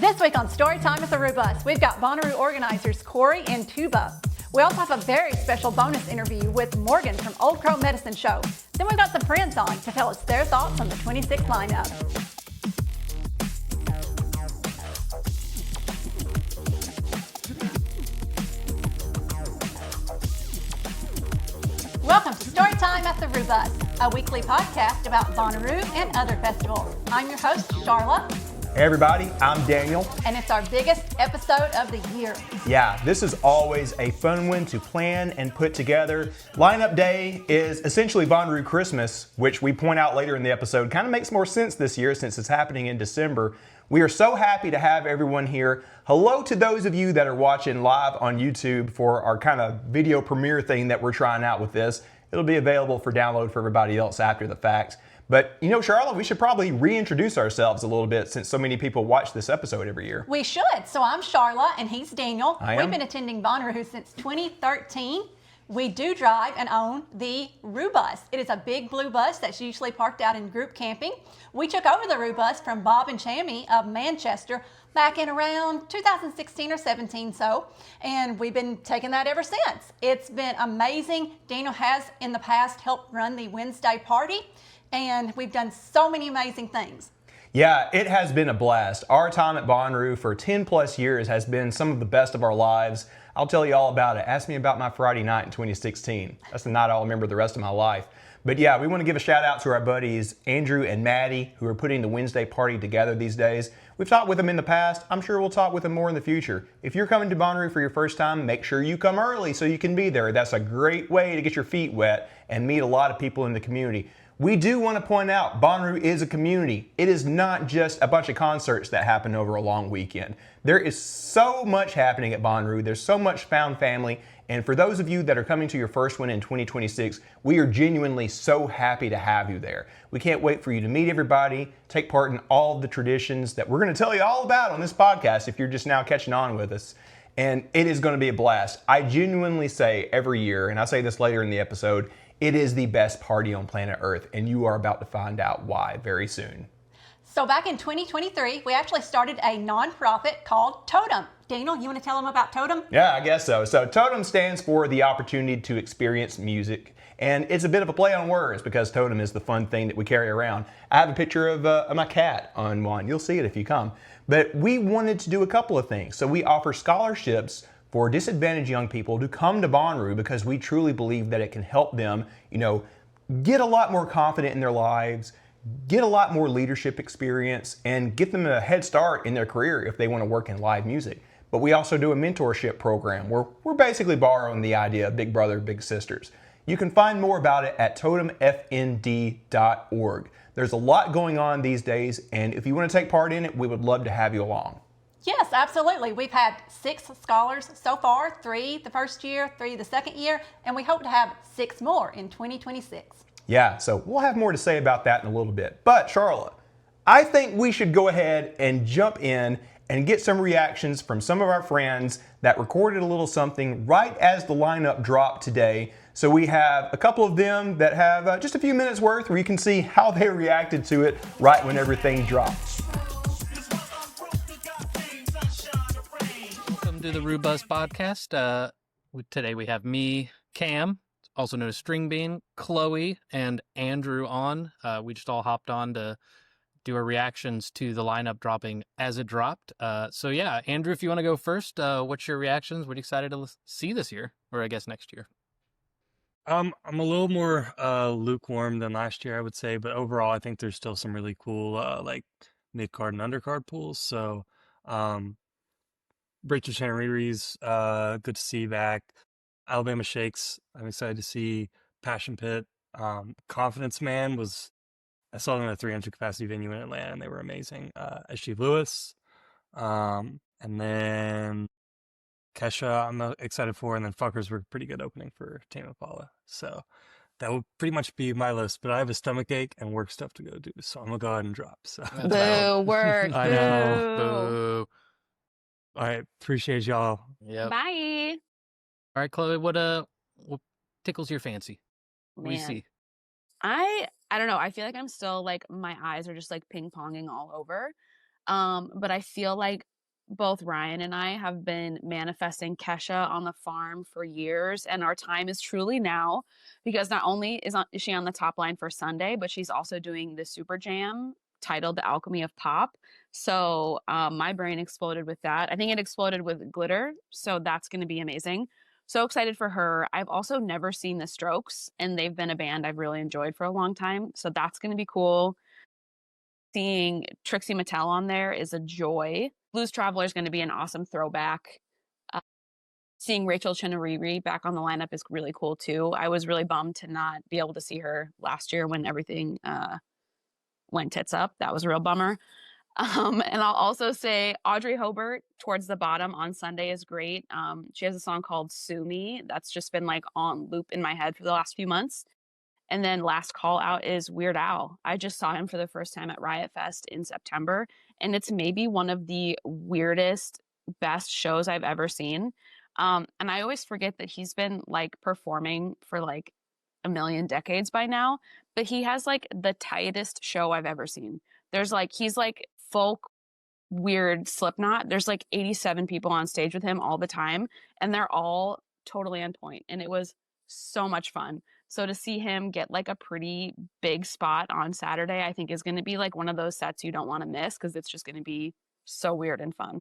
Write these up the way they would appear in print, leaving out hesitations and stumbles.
This week on Storytime at the Rubus, we've got Bonnaroo organizers Cory and Tuba. We also have a very special bonus interview with Morgan from Old Crow Medicine Show. Then we've got the Prince on to tell us their thoughts on the 26th lineup. Welcome to Storytime at the Rubus, a weekly podcast about Bonnaroo and other festivals. I'm your host, Charla. Hey everybody, I'm Daniel. And it's our biggest episode of the year. Yeah, this is always a fun one to plan and put together. Lineup day is essentially Bonnaroo Christmas, which we point out later in the episode kind of makes more sense this year since it's happening in December. We are so happy to have everyone here. Hello to those of you that are watching live on YouTube for our kind of video premiere thing that we're trying out with this. It'll be available for download for everybody else after the fact. But, you know, Charlotte, we should probably reintroduce ourselves a little bit since so many people watch this episode every year. We should. So I'm Charla and he's Daniel. I am. We've been attending Bonnaroo since 2013. We do drive and own the Rubus. It is a big blue bus that's usually parked out in group camping. We took over the Rubus from Bob and Chammy of Manchester back in around 2016 or 17 and we've been taking that ever since. It's been amazing. Daniel has in the past helped run the Wednesday party, and we've done so many amazing things. Yeah, it has been a blast. Our time at Bonnaroo for 10 plus years has been some of the best of our lives. I'll tell you all about it. Ask me about my Friday night in 2016. That's the night I'll remember the rest of my life. But yeah, we want to give a shout out to our buddies Andrew and Maddie, who are putting the Wednesday party together these days. We've talked with them in the past. I'm sure we'll talk with them more in the future. If you're coming to Bonnaroo for your first time, make sure you come early so you can be there. That's a great way to get your feet wet and meet a lot of people in the community. We do want to point out Bonnaroo is a community. It is not just a bunch of concerts that happen over a long weekend. There is so much happening at Bonnaroo. There's so much found family. And for those of you that are coming to your first one in 2026, we are genuinely so happy to have you there. We can't wait for you to meet everybody, take part in all of the traditions that we're going to tell you all about on this podcast if you're just now catching on with us. And it is going to be a blast. I genuinely say every year, and I say this later in the episode, it is the best party on planet Earth, and you are about to find out why very soon. So back in 2023, we actually started a nonprofit called Totem. Daniel, you want to tell them about Totem? Yeah, I guess so. So Totem stands for the opportunity to experience music, and it's a bit of a play on words because Totem is the fun thing that we carry around. I have a picture of my cat on one. You'll see it if you come. But we wanted to do a couple of things. So we offer scholarships for disadvantaged young people to come to Bonnaroo because we truly believe that it can help them, get a lot more confident in their lives, get a lot more leadership experience, and get them a head start in their career if they want to work in live music. But we also do a mentorship program where we're basically borrowing the idea of big brother, big sisters. You can find more about it at totemfnd.org. There's a lot going on these days, and if you want to take part in it, we would love to have you along. Yes, absolutely. We've had 6 scholars so far, 3 the first year, 3 the second year, and we hope to have 6 more in 2026. Yeah, so we'll have more to say about that in a little bit. But Charlotte, I think we should go ahead and jump in and get some reactions from some of our friends that recorded a little something right as the lineup dropped today. So we have a couple of them that have just a few minutes worth where you can see how they reacted to it right when everything dropped. To the Rubus podcast. Today we have me, Cam, also known as String Bean, Chloe, and Andrew on. We just all hopped on to do our reactions to the lineup dropping as it dropped. So yeah, Andrew, if you want to go first, what's your reactions? What are you excited to see this year, or I guess next year? I'm a little more lukewarm than last year, I would say, but overall, I think there's still some really cool like mid-card and undercard pools. So Rachel Riri's good to see back. Alabama Shakes, I'm excited to see. Passion Pit. Confidence Man I saw them at a 300 capacity venue in Atlanta and they were amazing. SG Lewis. And then Kesha, I'm excited for. And then Fuckers were pretty good opening for Tame Impala. So that would pretty much be my list. But I have a stomach ache and work stuff to go do. So I'm going to go ahead and drop. So. Boo, work. I know. Boo. All right. Appreciate y'all. Yep. Bye. All right, Chloe, what tickles your fancy? What do you see? I don't know. I feel like I'm still like my eyes are just like ping ponging all over. But I feel like both Ryan and I have been manifesting Kesha on the farm for years, and our time is truly now, because not only is she on the top line for Sunday, but she's also doing the Super Jam titled The Alchemy of Pop. So my brain exploded with that. I think it exploded with Glitter, so that's going to be amazing. So excited for her. I've also never seen The Strokes, and they've been a band I've really enjoyed for a long time, so that's going to be cool. Seeing Trixie Mattel on there is a joy. Blues Traveler is going to be an awesome throwback. Seeing Rachel Chinariri back on the lineup is really cool too. I was really bummed to not be able to see her last year when everything went tits up. That was a real bummer. And I'll also say Audrey Hobart towards the bottom on Sunday is great. She has a song called Sue Me that's just been like on loop in my head for the last few months. And then last call out is Weird Al. I just saw him for the first time at Riot Fest in September, and it's maybe one of the weirdest, best shows I've ever seen. And I always forget that he's been like performing for like a million decades by now, but he has like the tightest show I've ever seen. He's like folk weird Slipknot. There's like 87 people on stage with him all the time, and they're all totally on point, and it was so much fun. So to see him get like a pretty big spot on Saturday, I think is going to be like one of those sets you don't want to miss, because it's just going to be so weird and fun.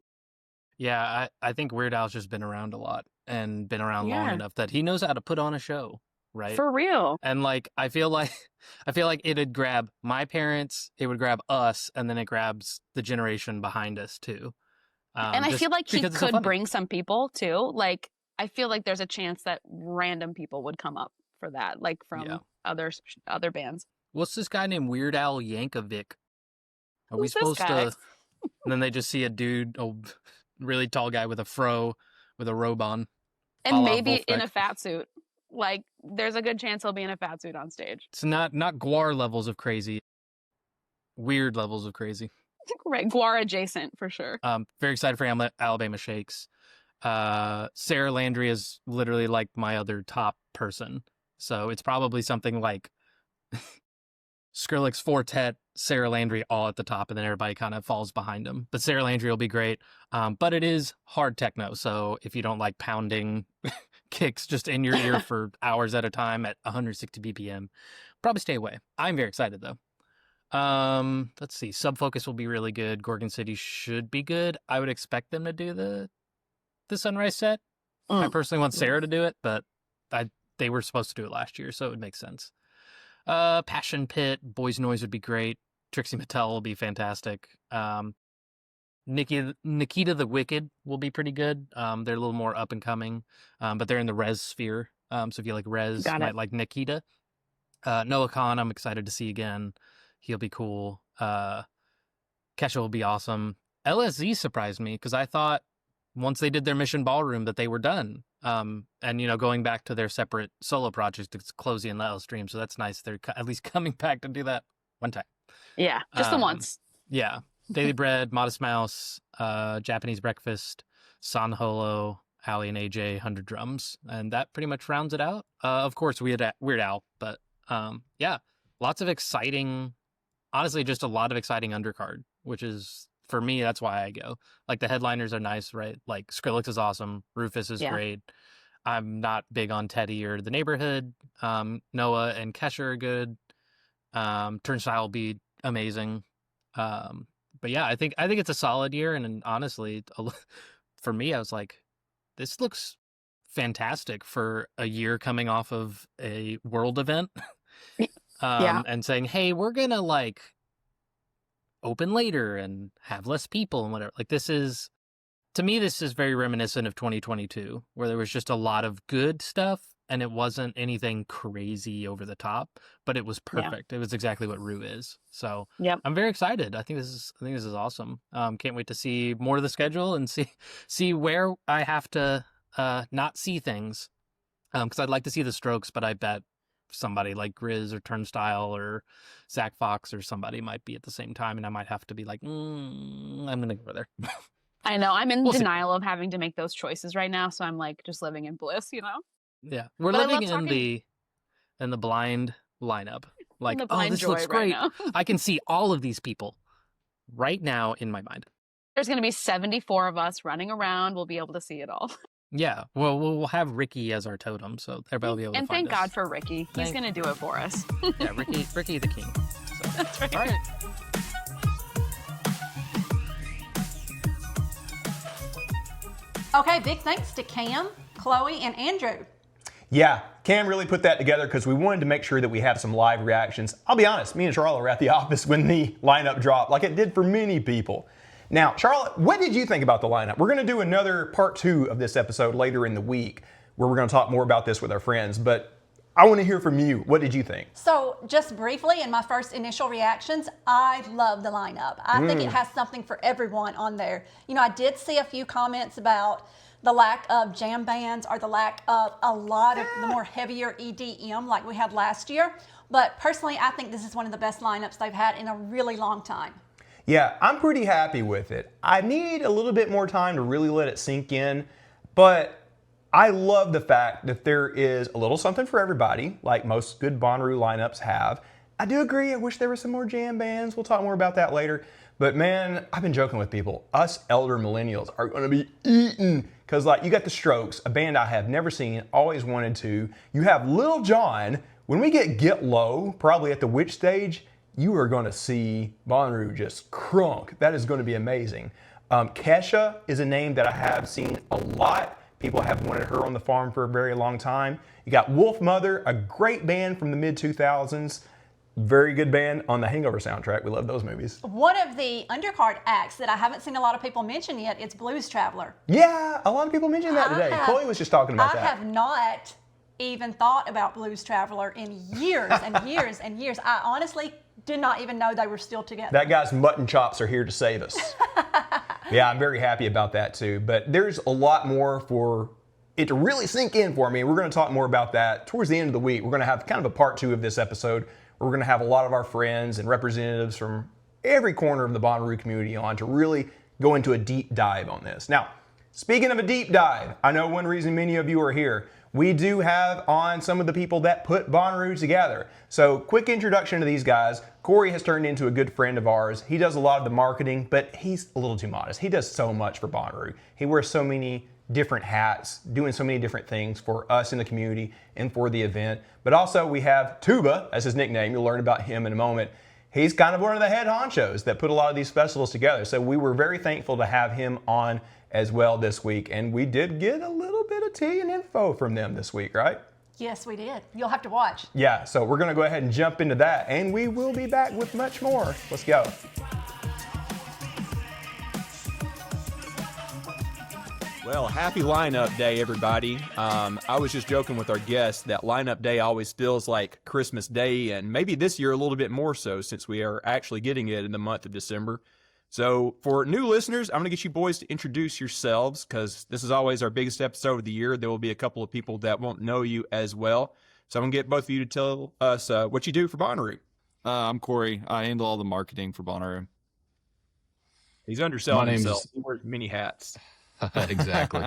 Yeah, I think Weird Al's just been around a lot and been around long enough that he knows how to put on a show, right? For real. And like I feel like it'd grab my parents, it would grab us, and then it grabs the generation behind us too. And I feel like he could bring some people too. Like I feel like there's a chance that random people would come up for that, like from other bands. What's this guy named Weird Al Yankovic? Are we Who's this supposed guy? to? And then they just see a dude, a really tall guy with a fro, with a robe on, a And la maybe in Wolfpack. a fat suit. Like there's a good chance he'll be in a fat suit on stage. It's not Guar levels of crazy, weird levels of crazy. Right, Guar adjacent for sure. Very excited for Alabama Shakes. Sarah Landry is literally like my other top person. So it's probably something like Skrillex, Fortet, Sarah Landry all at the top, and then everybody kind of falls behind them. But Sarah Landry will be great. But it is hard techno, so if you don't like pounding kicks just in your ear for hours at a time at 160 BPM, probably stay away. I'm very excited though. Let's see. Subfocus will be really good. Gorgon City should be good. I would expect them to do the Sunrise set. I personally want Sarah to do it, but they were supposed to do it last year, so it would make sense. Passion Pit, Boys Noise would be great. Trixie Mattel will be fantastic. Nikita the Wicked will be pretty good. They're a little more up and coming, but they're in the Rez sphere. So if you like Rez, you might like Nikita. Noah Khan, I'm excited to see again. He'll be cool. Kesha will be awesome. LSZ surprised me because I thought once they did their Mission Ballroom that they were done. And, going back to their separate solo projects to close the NL stream. So that's nice. They're at least coming back to do that one time. Yeah, just the once. Yeah. Daily Bread, Modest Mouse, Japanese Breakfast, San Holo, Ali and AJ, 100 Drums. And that pretty much rounds it out. Of course, Weird Al. But lots of exciting, honestly, just a lot of exciting undercard, which is, for me, that's why I go. Like, the headliners are nice, right? Like, Skrillex is awesome. Rufus is great. I'm not big on Teddy or The Neighborhood. Noah and Kesha are good. Turnstile will be amazing. But yeah, I think it's a solid year. And honestly, for me, I was like, this looks fantastic for a year coming off of a world event. And saying, hey, we're going to like open later and have less people and whatever. Like, to me, this is very reminiscent of 2022, where there was just a lot of good stuff and it wasn't anything crazy over the top, but it was perfect. It was exactly what Rue is. So I'm very excited. I think this is awesome. Can't wait to see more of the schedule and see where I have to not see things. Because I'd like to see the Strokes, but I bet somebody like Grizz or Turnstile or Zach Fox or somebody might be at the same time, and I might have to be like, I'm gonna go there. I know. I'm in denial of having to make those choices right now, so I'm like just living in bliss, Yeah, we're living in the blind lineup. Like, this looks great. I can see all of these people right now in my mind. There's going to be 74 of us running around. We'll be able to see it all. Yeah, well, we'll have Ricky as our totem, so everybody will be able to And find thank us. God for Ricky. He's Thank- going to do it for us. Yeah, Ricky the king. So. That's right. All right. Okay, big thanks to Cam, Chloe, and Andrew. Yeah, Cam really put that together because we wanted to make sure that we have some live reactions. I'll be honest, me and Charlotte were at the office when the lineup dropped, like it did for many people. Now, Charlotte, what did you think about the lineup? We're going to do another part 2 of this episode later in the week where we're going to talk more about this with our friends, but I want to hear from you. What did you think? So, just briefly, in my first initial reactions, I love the lineup. I think it has something for everyone on there. You know, I did see a few comments about the lack of jam bands or the lack of a lot of the more heavier EDM like we had last year. But personally, I think this is one of the best lineups they've had in a really long time. Yeah, I'm pretty happy with it. I need a little bit more time to really let it sink in, but I love the fact that there is a little something for everybody, like most good Bonnaroo lineups have. I do agree, I wish there were some more jam bands. We'll talk more about that later. But man, I've been joking with people. Us elder millennials are gonna be eaten. Cause like you got the Strokes, a band I have never seen, always wanted to. You have Lil Jon. When we get low, probably at the Witch stage, you are gonna see Bonnaroo just crunk. That is gonna be amazing. Kesha is a name that I have seen a lot. People have wanted her on the farm for a very long time. You got Wolf Mother, a great band from the mid-2000s. Very good band on the Hangover soundtrack. We love those movies. One of the undercard acts that I haven't seen a lot of people mention yet, it's Blues Traveler. Yeah, a lot of people mentioned that today. Chloe was just talking about I that. have not even thought about Blues Traveler in years and years and years. I honestly did not even know they were still together. That guy's mutton chops are here to save us. Yeah, I'm very happy about that too. But there's a lot more for it to really sink in for me. We're going to talk more about that towards the end of the week. We're going to have kind of a part 2 of this episode. We're going to have a lot of our friends and representatives from every corner of the Bonnaroo community on to really go into a deep dive on this. Now, speaking of a deep dive, I know one reason many of you are here. We do have on some of the people that put Bonnaroo together. So quick introduction to these guys. Cory has turned into a good friend of ours. He does a lot of the marketing, but he's a little too modest. He does so much for Bonnaroo. He wears so many different hats, doing so many different things for us in the community and for the event. But also we have Tuba as his nickname. You'll learn about him in a moment. He's kind of one of the head honchos that put a lot of these festivals together. So we were very thankful to have him on as well this week. And we did get a little bit of tea and info from them this week, right? Yes, we did. You'll have to watch. Yeah, so we're gonna go ahead and jump into that and we will be back with much more. Let's go. Well, happy lineup day, everybody. I was just joking with our guest that lineup day always feels like Christmas Day, and maybe this year a little bit more so since we are actually getting it in the month of December. So for new listeners, I'm going to get you boys to introduce yourselves because this is always our biggest episode of the year. There will be a couple of people that won't know you as well. So I'm going to get both of you to tell us what you do for Bonnaroo. I'm Cory. I handle all the marketing for Bonnaroo. He's underselling My name's- himself. He wears many hats. Exactly.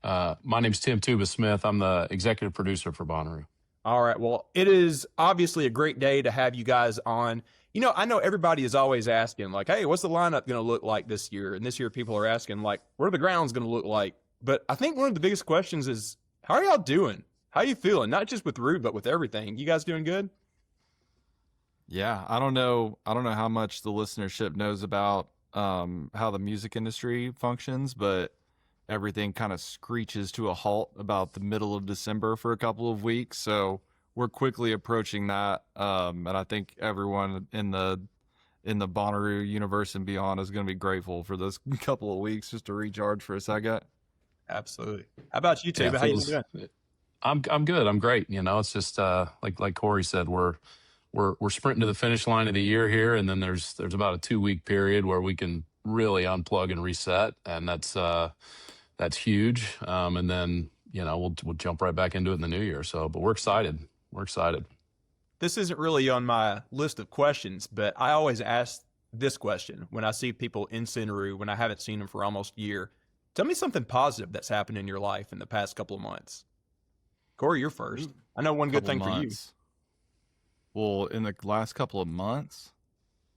My name's Tim Tuba Smith. I'm the executive producer for Bonnaroo. All right. Well, it is obviously a great day to have you guys on. You know, I know everybody is always asking, like, hey, what's the lineup going to look like this year? And this year people are asking, like, what are the grounds going to look like? But I think one of the biggest questions is, how are y'all doing? How are you feeling? Not just with Rube, but with everything. You guys doing good? Yeah, I don't know how much the listenership knows about how the music industry functions, but everything kind of screeches to a halt about the middle of December for a couple of weeks. So we're quickly approaching that, and I think everyone in the Bonnaroo universe and beyond is going to be grateful for this couple of weeks just to recharge for a second. Absolutely. How about you, Tuba? Yeah, How you doing? I'm good. I'm great. You know, it's just like Cory said, we're sprinting to the finish line of the year here, and then there's about a 2-week period where we can really unplug and reset, and that's huge. And then we'll jump right back into it in the new year. So, but we're excited. We're excited. This isn't really on my list of questions, but I always ask this question when I see people in Bonnaroo when I haven't seen them for almost a year. Tell me something positive that's happened in your life in the past couple of months. Cory, you're first. I know one good thing for you. Well, in the last couple of months,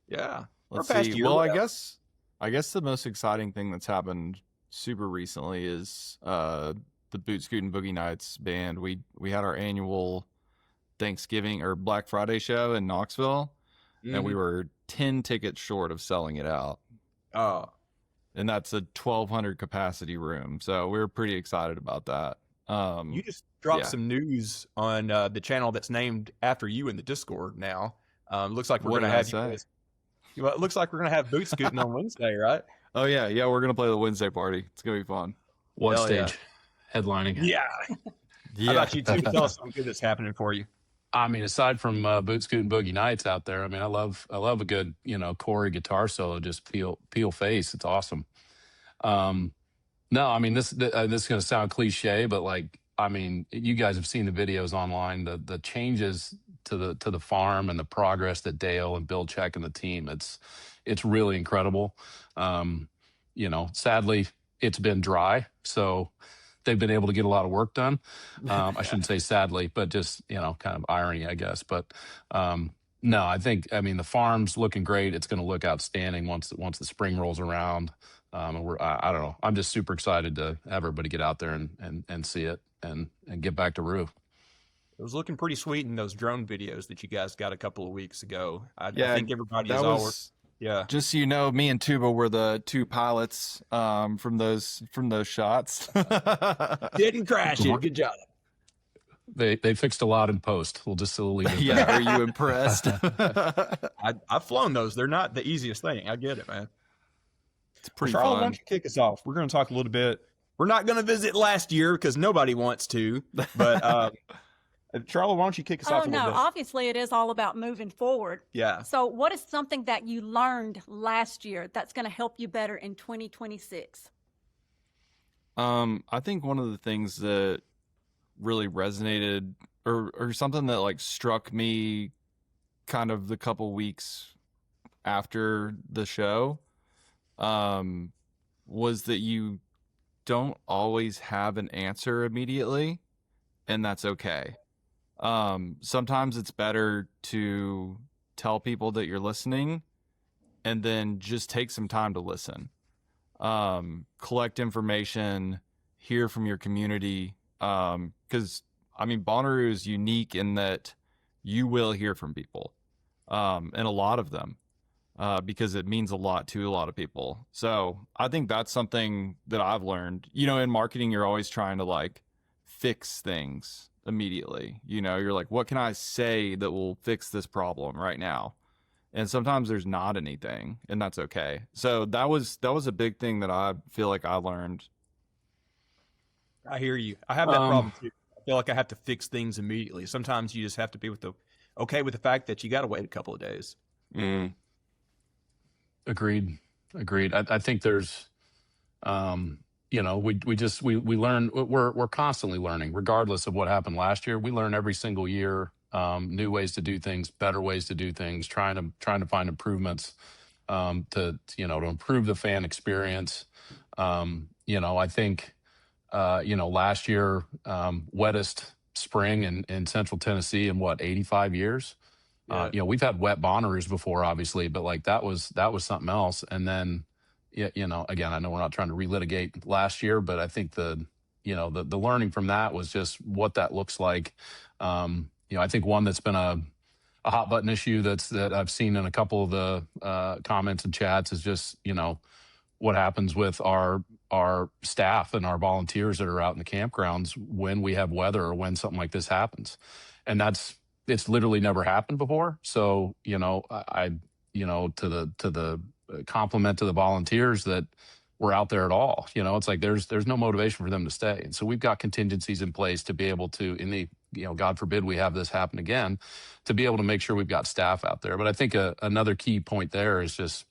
Yeah. let's Or past see. year, Well, whatever. I guess I guess the most exciting thing that's happened super recently is the Boot Scoot and Boogie Nights band. We had our annual Thanksgiving or Black Friday show in Knoxville, and we were 10 tickets short of selling it out. Oh, And that's a 1,200 capacity room. So we were pretty excited about that. you just dropped yeah. some news on the channel that's named after you in the Discord now. Looks like we're What going to did I have say? you guys. Well, it looks like we're going to have boot scooting on Wednesday, right? Oh, yeah. Yeah, we're going to play the Wednesday party. It's going to be fun. What Hell yeah. stage? Headlining. Yeah. Yeah. How about you two? Tell us something good that's happening for you. I mean, aside from Boot Scoot and Boogie Nights out there, I mean, I love a good, Cory guitar solo, just peel face. It's awesome. No, I mean, this is going to sound cliche, but like, I mean, you guys have seen the videos online, the changes to the farm and the progress that Dale and Bill Check and the team, it's really incredible. Sadly it's been dry, so they've been able to get a lot of work done. I shouldn't say sadly, but just, kind of irony, I guess. But no, I mean, the farm's looking great. It's going to look outstanding once the spring rolls around. And I don't know. I'm just super excited to have everybody get out there and see it and get back to Rue. It was looking pretty sweet in those drone videos that you guys got a couple of weeks ago. I Yeah, think everybody that is was- yeah. Just so you know, me and Tuba were the two pilots from those shots. Didn't crash it. Good job. They fixed a lot in post. We'll leave it at Yeah, that. are you impressed? I've flown those. They're not the easiest thing. I get it, man. It's pretty Charlotte, why fun. don't you kick us off? We're going to talk a little bit. We're not going to visit last year because nobody wants to. But Charlotte, why don't you kick us off Oh, a no. little bit? Obviously, it is all about moving forward. Yeah. So, what is something that you learned last year that's going to help you better in 2026? I think one of the things that really resonated or something that like struck me kind of the couple weeks after the show was that you don't always have an answer immediately, and that's okay. Sometimes it's better to tell people that you're listening and then just take some time to listen. Collect information, hear from your community. Because, I mean, Bonnaroo is unique in that you will hear from people, and a lot of them, because it means a lot to a lot of people. So I think that's something that I've learned. In marketing, you're always trying to like fix things immediately. You're like, what can I say that will fix this problem right now? And sometimes there's not anything, and that's okay. So that was a big thing that I feel like I learned. I hear you. I have that problem too. I feel like I have to fix things immediately. Sometimes you just have to be okay with the fact that you got to wait a couple of days. Agreed. I think there's, we learn, we're constantly learning, regardless of what happened last year. We learn every single year, new ways to do things, better ways to do things, trying to find improvements, to improve the fan experience. I think, last year, wettest spring in Central Tennessee in 85 years. Yeah. We've had wet Bonnaroos before, obviously, but like that was something else. And then, again, I know we're not trying to relitigate last year, but I think the learning from that was just what that looks like. I think one that's been a hot button issue that I've seen in a couple of the comments and chats is just, what happens with our staff and our volunteers that are out in the campgrounds when we have weather or when something like this happens. And it's literally never happened before. So, I to the compliment to the volunteers that were out there at all, it's like, there's no motivation for them to stay. And so we've got contingencies in place to be able to, God forbid we have this happen again, to be able to make sure we've got staff out there. But I think another key point there is just,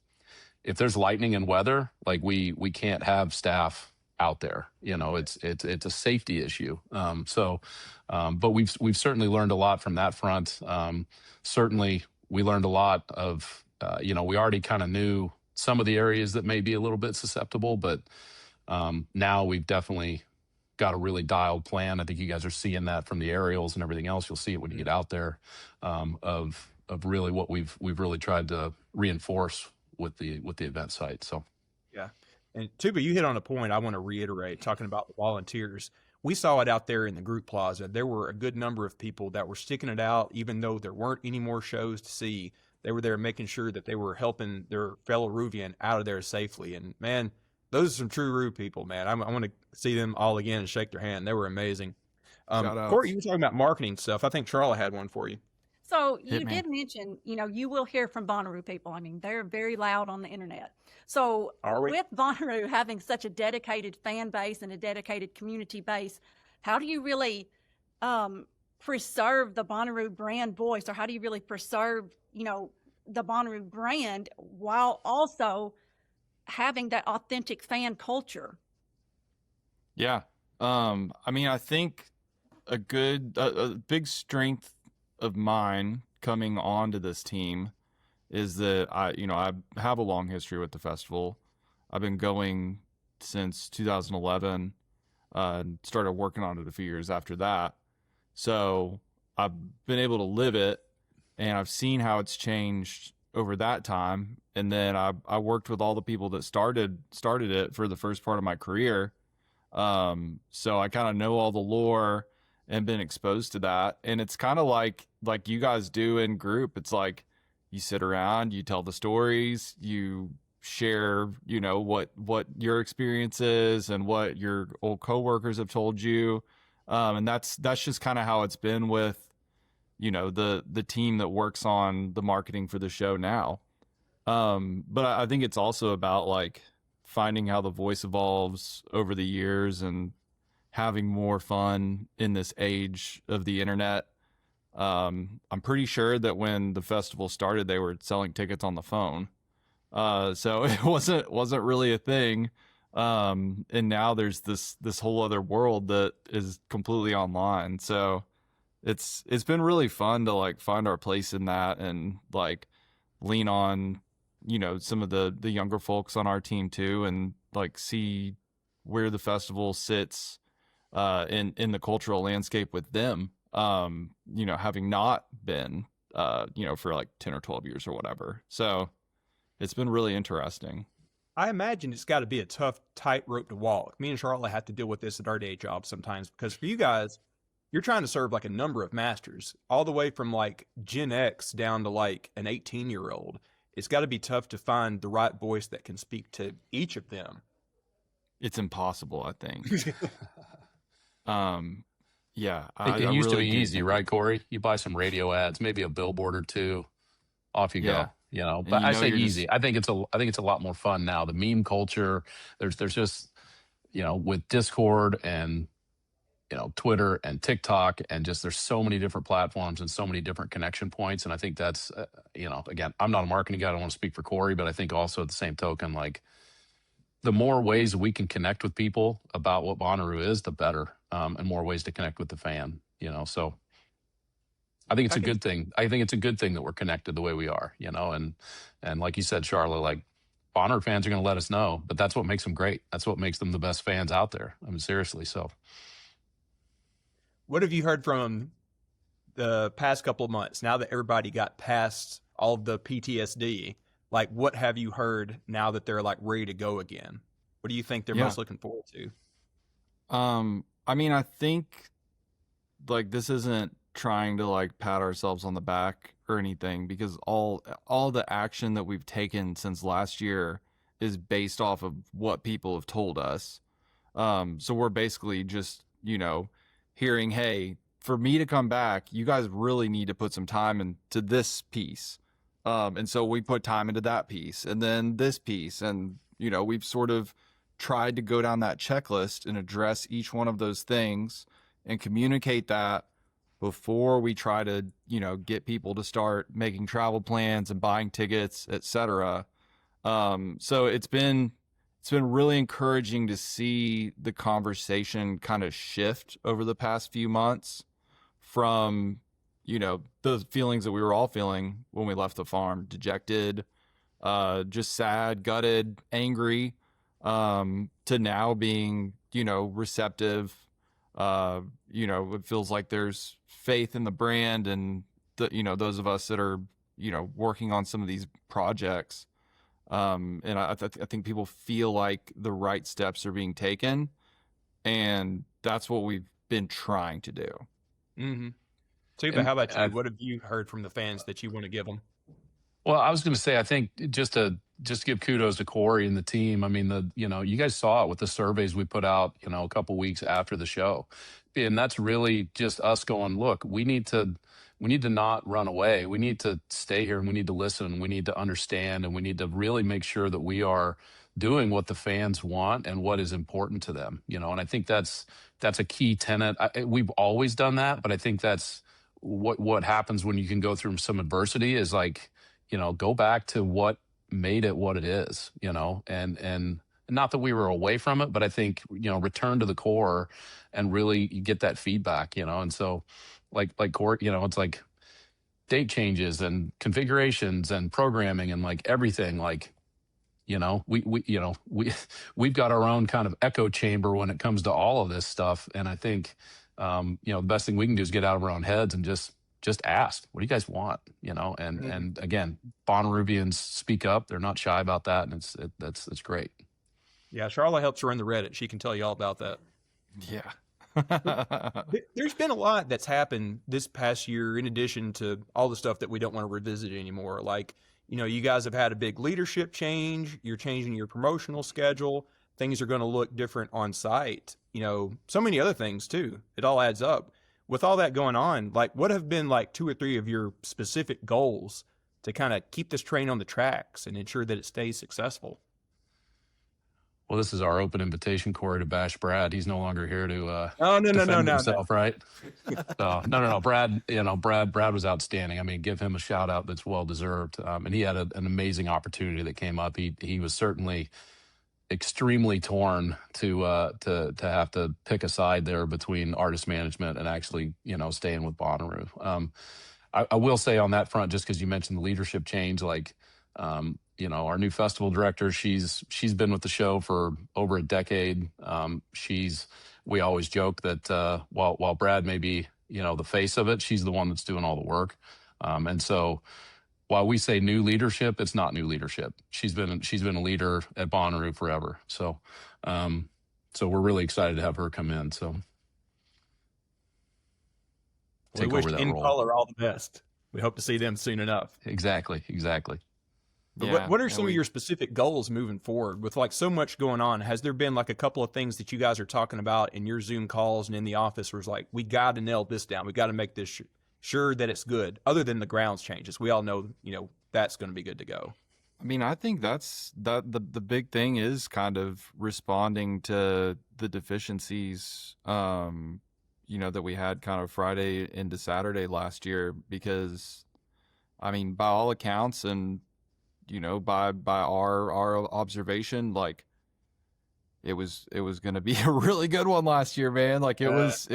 if there's lightning and weather, like we can't have staff out there. It's a safety issue. But we've certainly learned a lot from that front. Certainly we learned a lot of, we already kind of knew some of the areas that may be a little bit susceptible, but now we've definitely got a really dialed plan. I think you guys are seeing that from the aerials and everything else. You'll see it when you get out there, of really what we've really tried to reinforce with the event site. So Yeah. And Tuba, you hit on a point I want to reiterate, talking about the volunteers. We saw it out there in the group plaza. There were a good number of people that were sticking it out, even though there weren't any more shows to see. They were there making sure that they were helping their fellow Ruvian out of there safely. And man, those are some true Rue people, man. I want to see them all again and shake their hand. They were amazing. Shout outs. Cory, you were talking about marketing stuff. I think Charlotte had one for you. So you Hit me. did mention, you will hear from Bonnaroo people. I mean, they're very loud on the internet. So Are we? with Bonnaroo having such a dedicated fan base and a dedicated community base, how do you really preserve the Bonnaroo brand voice, or how do you really preserve, the Bonnaroo brand while also having that authentic fan culture? Yeah. I mean, I think a big strength of mine coming onto this team is that I have a long history with the festival. I've been going since 2011, started working on it a few years after that. So I've been able to live it, and I've seen how it's changed over that time. And then I worked with all the people that started it for the first part of my career. So I kind of know all the lore and been exposed to that. And it's kind of like you guys do in group. It's like you sit around, you tell the stories, you share, what your experience is and what your old coworkers have told you. And that's just kind of how it's been with, the team that works on the marketing for the show now. But I think it's also about like finding how the voice evolves over the years and having more fun in this age of the internet. I'm pretty sure that when the festival started, they were selling tickets on the phone. So it wasn't really a thing. And now there's this whole other world that is completely online. So it's been really fun to like find our place in that and like lean on, some of the younger folks on our team too, and like see where the festival sits in the cultural landscape with them, having not been, for like 10 or 12 years or whatever. So it's been really interesting. I imagine it's got to be a tough tightrope to walk. Me and Charlotte have to deal with this at our day job sometimes, because for you guys, you're trying to serve like a number of masters, all the way from like Gen X down to like an 18-year-old. It's got to be tough to find the right voice that can speak to each of them. It's impossible, I think. Yeah. It used to really be do easy, think right, Cory? You buy some radio ads, maybe a billboard or two, off you go. And But I say you're easy. just- I think it's a lot more fun now. The meme culture, there's just, with Discord and Twitter and TikTok, and just there's so many different platforms and so many different connection points. And I think that's again, I'm not a marketing guy. I don't want to speak for Cory, but I think also at the same token, like the more ways we can connect with people about what Bonnaroo is, the better, and more ways to connect with the fan. So I think it's a good thing. I think it's a good thing that we're connected the way we are, and like you said, Charlotte, like Bonnaroo fans are going to let us know, but that's what makes them great. That's what makes them the best fans out there. I mean, seriously. So What have you heard from the past couple of months, now that everybody got past all of the PTSD? Like, what have you heard now that they're like ready to go again? What do you think they're most looking forward to? I mean, I think like this isn't trying to like pat ourselves on the back or anything, because all the action that we've taken since last year is based off of what people have told us. So we're basically just, hearing, hey, for me to come back, you guys really need to put some time into this piece. And so we put time into that piece and then this piece. And, we've sort of tried to go down that checklist and address each one of those things and communicate that before we try to, get people to start making travel plans and buying tickets, etc. So it's been really encouraging to see the conversation kind of shift over the past few months from, the feelings that we were all feeling when we left the farm, dejected, just sad, gutted, angry, to now being, receptive. It feels like there's faith in the brand and those of us that are, working on some of these projects. And I think people feel like the right steps are being taken, and that's what we've been trying to do. Mm-hmm. Tuba, And how about you? What have you heard from the fans that you want to give them? Well, I was going to say, I think just to give kudos to Cory and the team. I mean, you guys saw it with the surveys we put out, a couple weeks after the show, and that's really just us going, look, we need to not run away. We need to stay here, and we need to listen. We need to understand, and we need to really make sure that we are doing what the fans want and what is important to them. And I think that's a key tenet. We've always done that, but I think that's what happens when you can go through some adversity is like, go back to what made it what it is, and not that we were away from it, but I think, return to the core and really get that feedback, and so like Cory, it's like date changes and configurations and programming and like everything, like, we've got our own kind of echo chamber when it comes to all of this stuff. And I think, the best thing we can do is get out of our own heads and just ask, what do you guys want? And again, Bonnaroovians speak up. They're not shy about that. And that's great. Yeah. Charlotte helps run the Reddit. She can tell you all about that. Yeah. There's been a lot that's happened this past year, in addition to all the stuff that we don't want to revisit anymore. Like, you guys have had a big leadership change. You're changing your promotional schedule. Things are going to look different on site. So many other things too. It all adds up. With all that going on, like, what have been like 2 or 3 of your specific goals to kind of keep this train on the tracks and ensure that it stays successful? Well, this is our open invitation, Cory, to bash Brad. He's no longer here to no, defend no, himself, right? So, no. Brad, Brad was outstanding. I mean, give him a shout out that's well deserved. And he had an amazing opportunity that came up. He was certainly extremely torn to have to pick a side there between artist management and actually, staying with Bonnaroo. I will say on that front, just because you mentioned the leadership change, like, our new festival director, she's been with the show for over a decade. We always joke that while Brad may be, the face of it, she's the one that's doing all the work. And so while we say new leadership, it's not new leadership. She's been a leader at Bonnaroo forever. So we're really excited to have her come in. So we wish In Color all the best. We hope to see them soon enough. Exactly. But Yeah, what are some of your specific goals moving forward with like so much going on? Has there been like a couple of things that you guys are talking about in your Zoom calls and in the office where it's like, we got to nail this down. We got to make this sure that it's good, other than the grounds changes? We all know, that's going to be good to go. I mean, I think that's the big thing is kind of responding to the deficiencies, that we had kind of Friday into Saturday last year, because I mean, by all accounts and, by our observation, like it was going to be a really good one last year, man. Like it was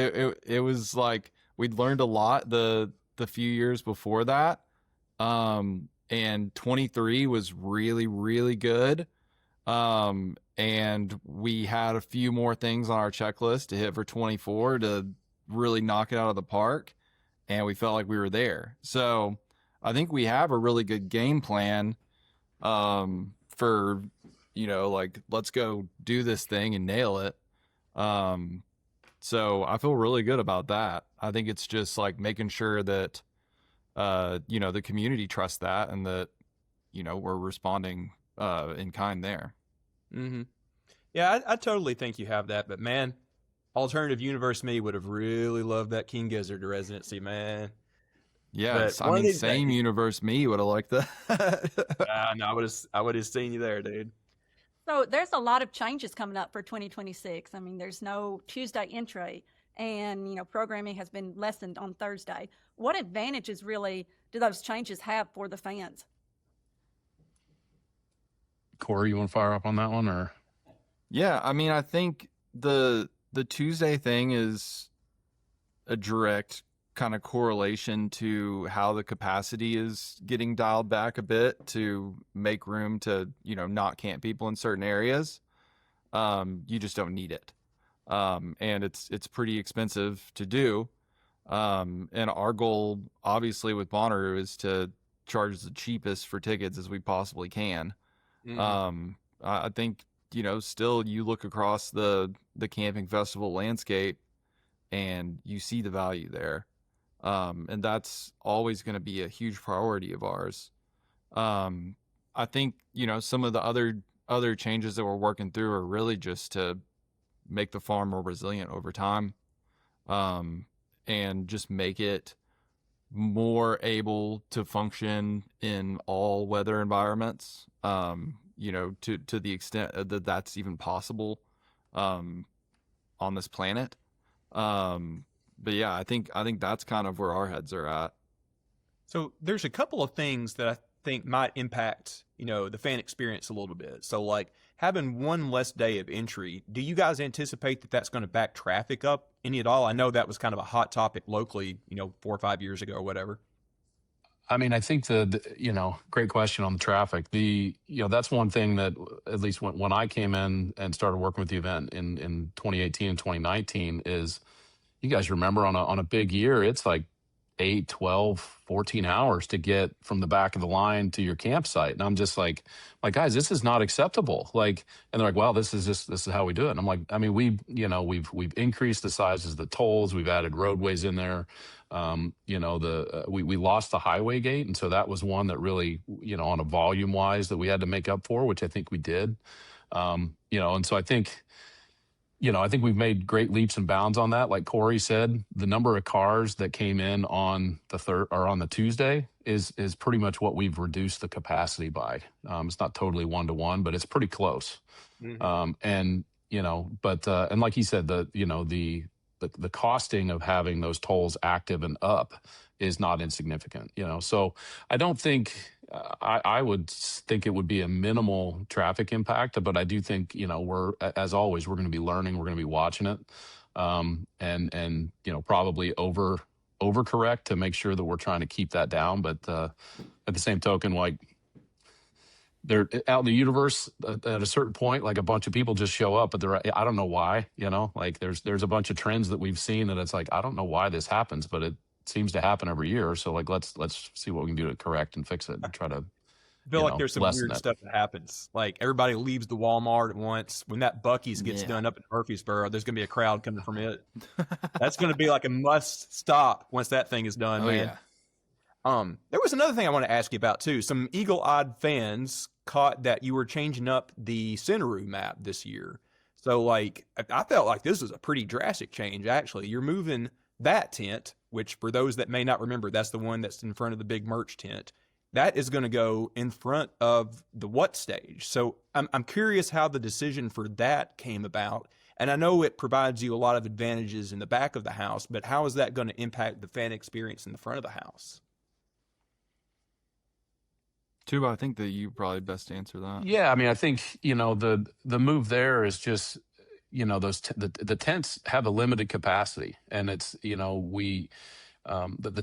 like we'd learned a lot the few years before that. And 23 was really, really good. And we had a few more things on our checklist to hit for 24 to really knock it out of the park. And we felt like we were there. So I think we have a really good game plan, for, like, let's go do this thing and nail it. So I feel really good about that. I think it's just like making sure that, the community trusts that and that, we're responding, in kind there. Mm-hmm. Yeah, I totally think you have that, but man, Alternative Universe me would have really loved that King Gizzard residency, man. Yeah, same universe me would have liked that. No, I would have seen you there, dude. So there's a lot of changes coming up for 2026. I mean, there's no Tuesday entry, and programming has been lessened on Thursday. What advantages really do those changes have for the fans? Cory, you want to fire up on that one, or? Yeah, I mean, I think the Tuesday thing is a direct kind of correlation to how the capacity is getting dialed back a bit to make room to, not camp people in certain areas. You just don't need it. And it's pretty expensive to do. And our goal, obviously, with Bonnaroo is to charge the cheapest for tickets as we possibly can. I think, still you look across the camping festival landscape and you see the value there. And that's always going to be a huge priority of ours. I think, some of the other changes that we're working through are really just to make the farm more resilient over time. And just make it more able to function in all weather environments, to the extent that that's even possible on this planet. But yeah, I think that's kind of where our heads are at. So there's a couple of things that I think might impact, the fan experience a little bit. So like having one less day of entry, do you guys anticipate that that's going to back traffic up any at all? I know that was kind of a hot topic locally, 4 or 5 years ago or whatever. I mean, I think great question on the traffic. That's one thing that at least when I came in and started working with the event in 2018 and 2019 is, you guys remember on a big year, it's like 8, 12, 14 hours to get from the back of the line to your campsite. And I'm just like, guys, this is not acceptable. And they're like, well, this is how we do it. And I'm like, I mean, we've increased the sizes of the tolls. We've added roadways in there. We lost the highway gate. And so that was one that really, on a volume wise that we had to make up for, which I think we did. And so I think we've made great leaps and bounds on that. Like Cory said, the number of cars that came in on the Tuesday is pretty much what we've reduced the capacity by. It's not totally 1-to-1, but it's pretty close. And like he said, the costing of having those tolls active and up is not insignificant. So I don't think I would think it would be a minimal traffic impact, but I do think we're, as always, we're going to be learning, we're going to be watching it, and probably overcorrect to make sure that we're trying to keep that down. But at the same token, like they're out in the universe at a certain point, like a bunch of people just show up, but I don't know why. There's a bunch of trends that we've seen that it's like I don't know why this happens, but it seems to happen every year. So let's see what we can do to correct and fix it and try to. I feel like there's some weird stuff that happens. Like everybody leaves the Walmart at once. When that Buc-ee's gets done up in Murfreesboro, there's going to be a crowd coming from it. That's going to be like a must stop once that thing is done, man. Yeah. There was another thing I want to ask you about too. Some eagle-eyed fans caught that you were changing up the Bonnaroo map this year. So I felt like this was a pretty drastic change, actually. You're moving that tent, which for those that may not remember, that's the one that's in front of the big merch tent. That is going to go in front of the what stage. So I'm curious how the decision for that came about. And I know it provides you a lot of advantages in the back of the house, but how is that going to impact the fan experience in the front of the house? Tuba, I think that you probably best answer that. Yeah, I mean, I think the move there is just the tents have a limited capacity, and it's the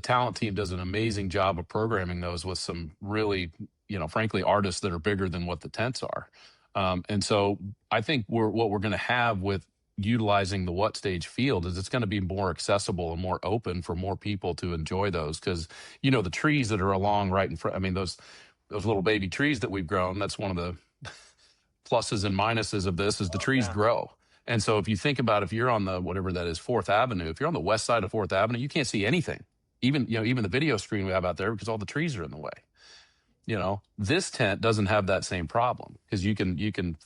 talent team does an amazing job of programming those with some really frankly artists that are bigger than what the tents are, and so I think what we're going to have with utilizing the what stage field is it's going to be more accessible and more open for more people to enjoy those, because the trees that are along right in front, I mean those little baby trees that we've grown, that's one of the pluses and minuses of this is the trees grow. And so if you think about, if you're on the, whatever that is, 4th Avenue, if you're on the west side of 4th Avenue, you can't see anything, even the video screen we have out there, because all the trees are in the way. This tent doesn't have that same problem because you can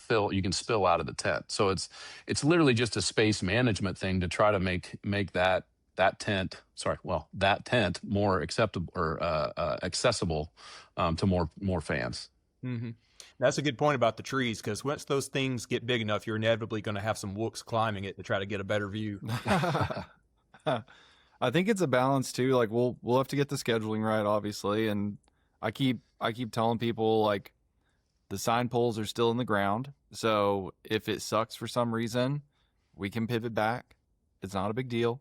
spill out of the tent. So it's literally just a space management thing to try to make that tent more acceptable or accessible to more fans. Mm-hmm. That's a good point about the trees, because once those things get big enough, you're inevitably going to have some wooks climbing it to try to get a better view. I think it's a balance too. Like we'll have to get the scheduling right, obviously, and I keep telling people like the sign poles are still in the ground. So if it sucks for some reason, we can pivot back. It's not a big deal.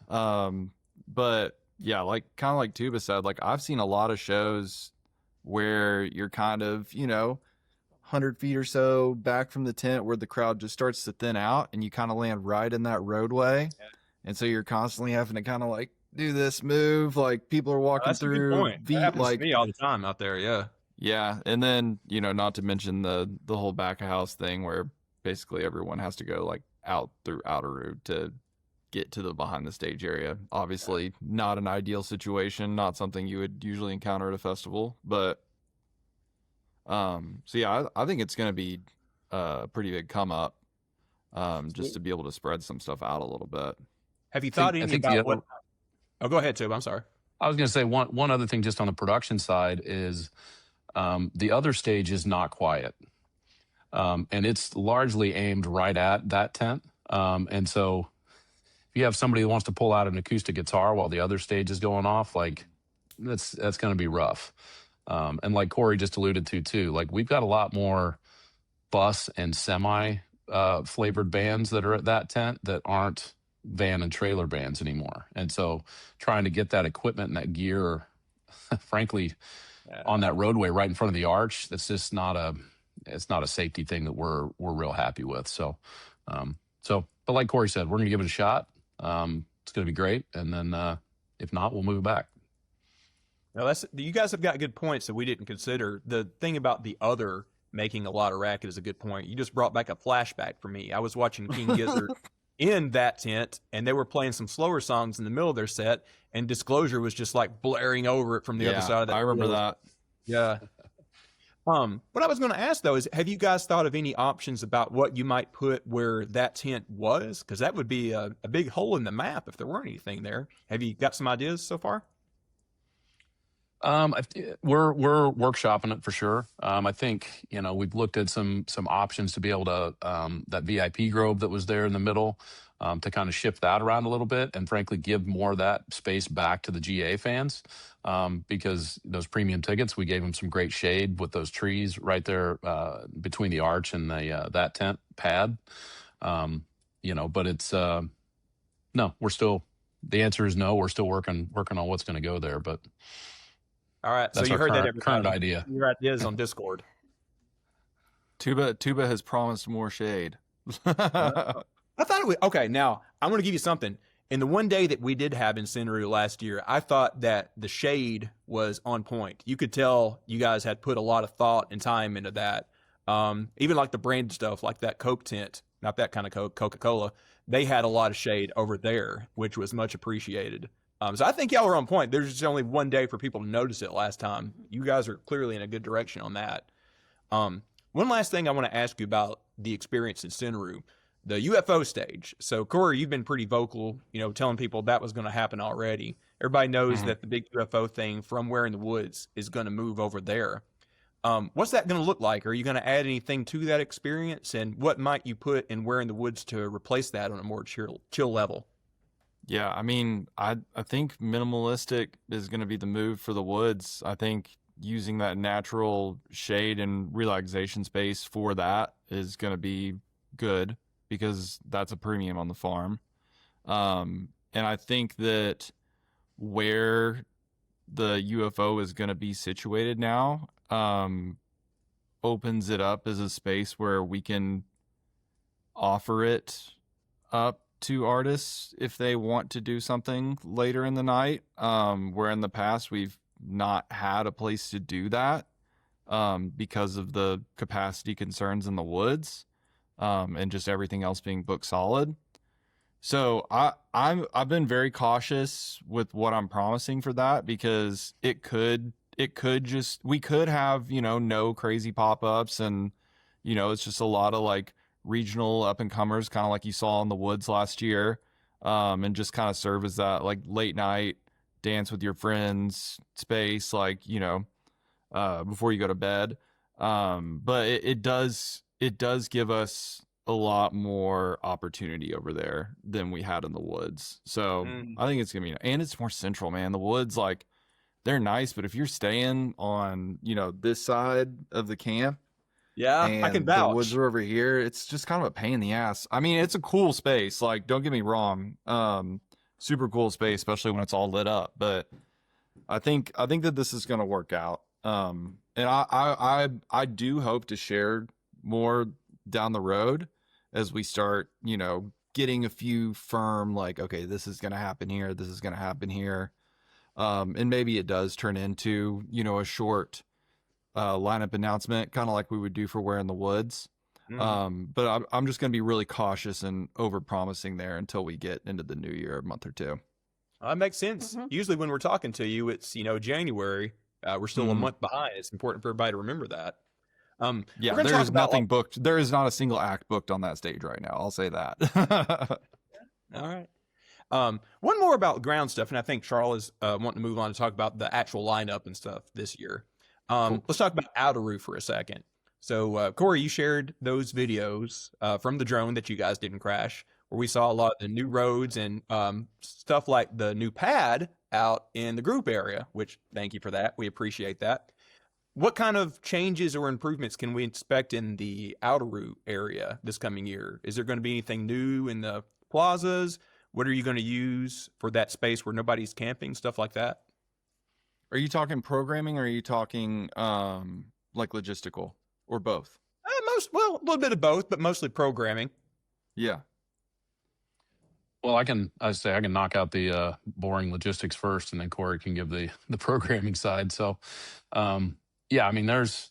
But yeah, kind of like Tuba said, I've seen a lot of shows where you're kind of, 100 feet or so back from the tent where the crowd just starts to thin out and you kind of land right in that roadway. And so you're constantly having to kind of do this move. People are walking through. That happens to me all the time out there. Yeah. Yeah, and then not to mention the whole back of house thing where basically everyone has to go like out through outer route to get to the behind the stage area. Obviously, not an ideal situation, not something you would usually encounter at a festival, but so yeah, I think it's going to be a pretty big come up, just to be able to spread some stuff out a little bit. Have you thought I any think about the what? other, Oh, go ahead, Tuba. I'm sorry. I was going to say one other thing just on the production side is the other stage is not quiet. And it's largely aimed right at that tent. And so if you have somebody who wants to pull out an acoustic guitar while the other stage is going off, like that's going to be rough. And like Cory just alluded to too, like we've got a lot more bus and semi flavored bands that are at that tent that aren't van and trailer bands anymore. And so trying to get that equipment and that gear, frankly, on that roadway right in front of the arch, that's just not a safety thing that we're real happy with. So, but like Cory said, we're going to give it a shot. It's going to be great. And then if not, we'll move back. No, you guys have got good points that we didn't consider. The thing about the other making a lot of racket is a good point. You just brought back a flashback for me. I was watching King Gizzard in that tent, and they were playing some slower songs in the middle of their set, and Disclosure was just like blaring over it from the other side of that. I remember that. Yeah. What I was going to ask though is, have you guys thought of any options about what you might put where that tent was? Because that would be a big hole in the map if there weren't anything there. Have you got some ideas so far? We're workshopping it for sure. I think we've looked at some options to be able to that VIP grove that was there in the middle, to kind of shift that around a little bit, and frankly give more of that space back to the GA fans, because those premium tickets, we gave them some great shade with those trees right there between the arch and that tent pad. But it's no, we're still. The answer is no. We're still working on what's going to go there, but. All right, That's so you heard current, that, everybody. current idea. Your ideas on Discord. Tuba has promised more shade. I thought it was okay. Now I'm going to give you something. In the one day that we did have in Cinderoo last year, I thought that the shade was on point. You could tell you guys had put a lot of thought and time into that. Even like the brand stuff, like that Coke tent, not that kind of Coke, Coca-Cola. They had a lot of shade over there, which was much appreciated. So I think y'all are on point. There's just only one day for people to notice it last time. You guys are clearly in a good direction on that. One last thing I want to ask you about the experience in Cinderoo, the UFO stage. So Cory, you've been pretty vocal, telling people that was going to happen already. Everybody knows that the big UFO thing from Where in the Woods is going to move over there. What's that going to look like? Are you going to add anything to that experience? And what might you put in Where in the Woods to replace that on a more chill level? Yeah, I mean, I think minimalistic is going to be the move for the woods. I think using that natural shade and relaxation space for that is going to be good because that's a premium on the farm. And I think that where the UFO is going to be situated now opens it up as a space where we can offer it up to artists if they want to do something later in the night, where in the past we've not had a place to do that because of the capacity concerns in the woods, and just everything else being booked solid. So I've been very cautious with what I'm promising for that, because we could have no crazy pop-ups, and it's just a lot of like regional up and comers, kind of like you saw in the woods last year, and just kind of serve as that like late night dance with your friends space, like before you go to bed. But it does give us a lot more opportunity over there than we had in the woods. So I think it's gonna be, and it's more central, man. The woods, like, they're nice, but if you're staying on this side of the camp, yeah, and I can vouch. The woods are over here, it's just kind of a pain in the ass. I mean, it's a cool space. Like, don't get me wrong. Super cool space, especially when it's all lit up. But I think that this is going to work out. And I do hope to share more down the road as we start, getting a few firm, like, okay, this is going to happen here. This is going to happen here. And maybe it does turn into, a short lineup announcement, kind of like we would do for Where in the Woods. But I'm just going to be really cautious and over promising there until we get into the new year, a month or two. That makes sense. Usually when we're talking to you, it's, January. We're still a month behind. It's important for everybody to remember that. Yeah, there is nothing booked. There is not a single act booked on that stage right now. I'll say that. All right. One more about ground stuff, and I think Charles is wanting to move on to talk about the actual lineup and stuff this year. Let's talk about Outaroo for a second. So, Cory, you shared those videos from the drone that you guys didn't crash, where we saw a lot of the new roads and stuff like the new pad out in the group area, which thank you for that. We appreciate that. What kind of changes or improvements can we expect in the Outaroo area this coming year? Is there going to be anything new in the plazas? What are you going to use for that space where nobody's camping, stuff like that? Are you talking programming or are you talking like logistical or both? A little bit of both, but mostly programming. Yeah. Well, I can knock out the boring logistics first, and then Cory can give the programming side. So, yeah, I mean, there's,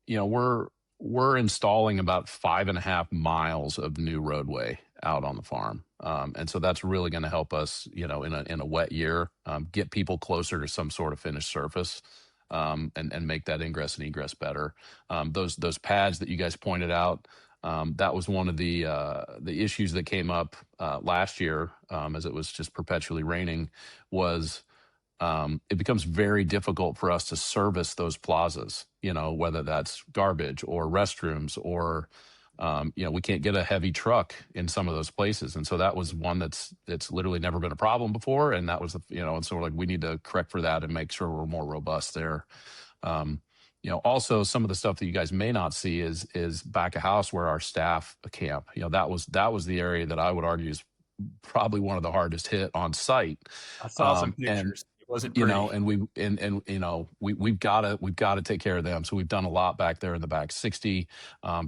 we're installing about 5.5 miles of new roadway out on the farm, and so that's really going to help us, in a wet year, get people closer to some sort of finished surface, and make that ingress and egress better. Those pads that you guys pointed out. That was one of the issues that came up last year, as it was just perpetually raining, was it becomes very difficult for us to service those plazas, whether that's garbage or restrooms or, we can't get a heavy truck in some of those places. And so that was one that's literally never been a problem before. And that was, and so we're like, we need to correct for that and make sure we're more robust there. Also some of the stuff that you guys may not see is back of house where our staff camp. That was the area that I would argue is probably one of the hardest hit on site. I saw some pictures. It wasn't pretty. We've got to take care of them. So we've done a lot back there in the back 60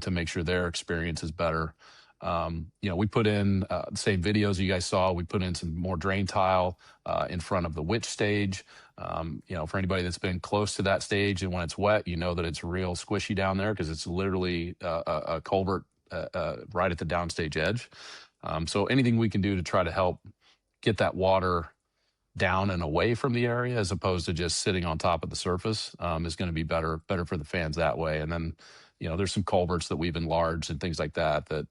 to make sure their experience is better. We put in the same videos you guys saw. We put in some more drain tile in front of the witch stage. For anybody that's been close to that stage and when it's wet, that it's real squishy down there because it's literally a culvert right at the downstage edge. So anything we can do to try to help get that water down and away from the area as opposed to just sitting on top of the surface is going to be better for the fans that way. And then, there's some culverts that we've enlarged and things like that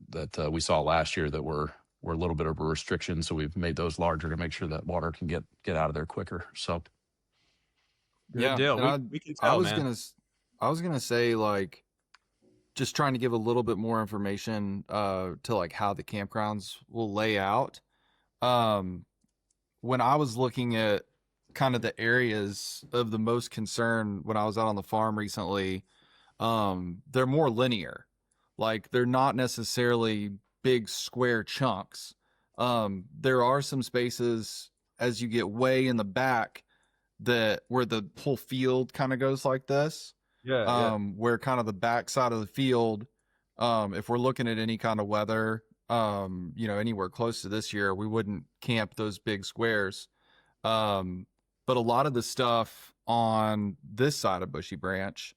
we saw last year that were a little bit of a restriction. So we've made those larger to make sure that water can get out of there quicker. So. Good deal. We can tell, I was gonna say, like, just trying to give a little bit more information to like how the campgrounds will lay out. When I was looking at kind of the areas of the most concern when I was out on the farm recently, they're more linear. Like, they're not necessarily big square chunks. There are some spaces as you get way in the back where the whole field kind of goes like this. Where kind of the back side of the field, if we're looking at any kind of weather, anywhere close to this year, we wouldn't camp those big squares. But a lot of the stuff on this side of Bushy Branch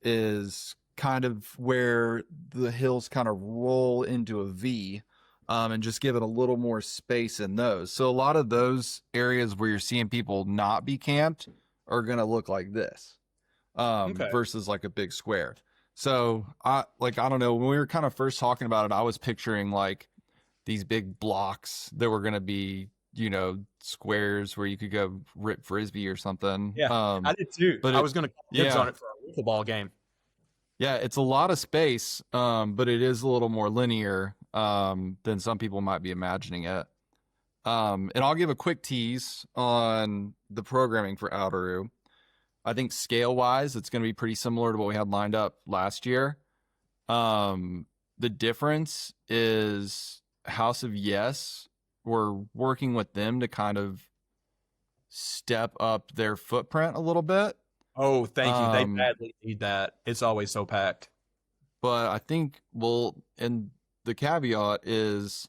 is kind of where the hills kind of roll into a V, and just give it a little more space in those. So a lot of those areas where you're seeing people not be camped are going to look like this, versus like a big square. So I don't know, when we were kind of first talking about it, I was picturing like these big blocks that were going to be, squares where you could go rip Frisbee or something. Yeah, I did too. But I was going to dibs on it for a football game. Yeah, it's a lot of space, but it is a little more linear than some people might be imagining it. And I'll give a quick tease on the programming for Outaroo. I think scale-wise, it's going to be pretty similar to what we had lined up last year. The difference is House of Yes. We're working with them to kind of step up their footprint a little bit. Oh, thank you. They badly need that. It's always so packed. But I think, and the caveat is,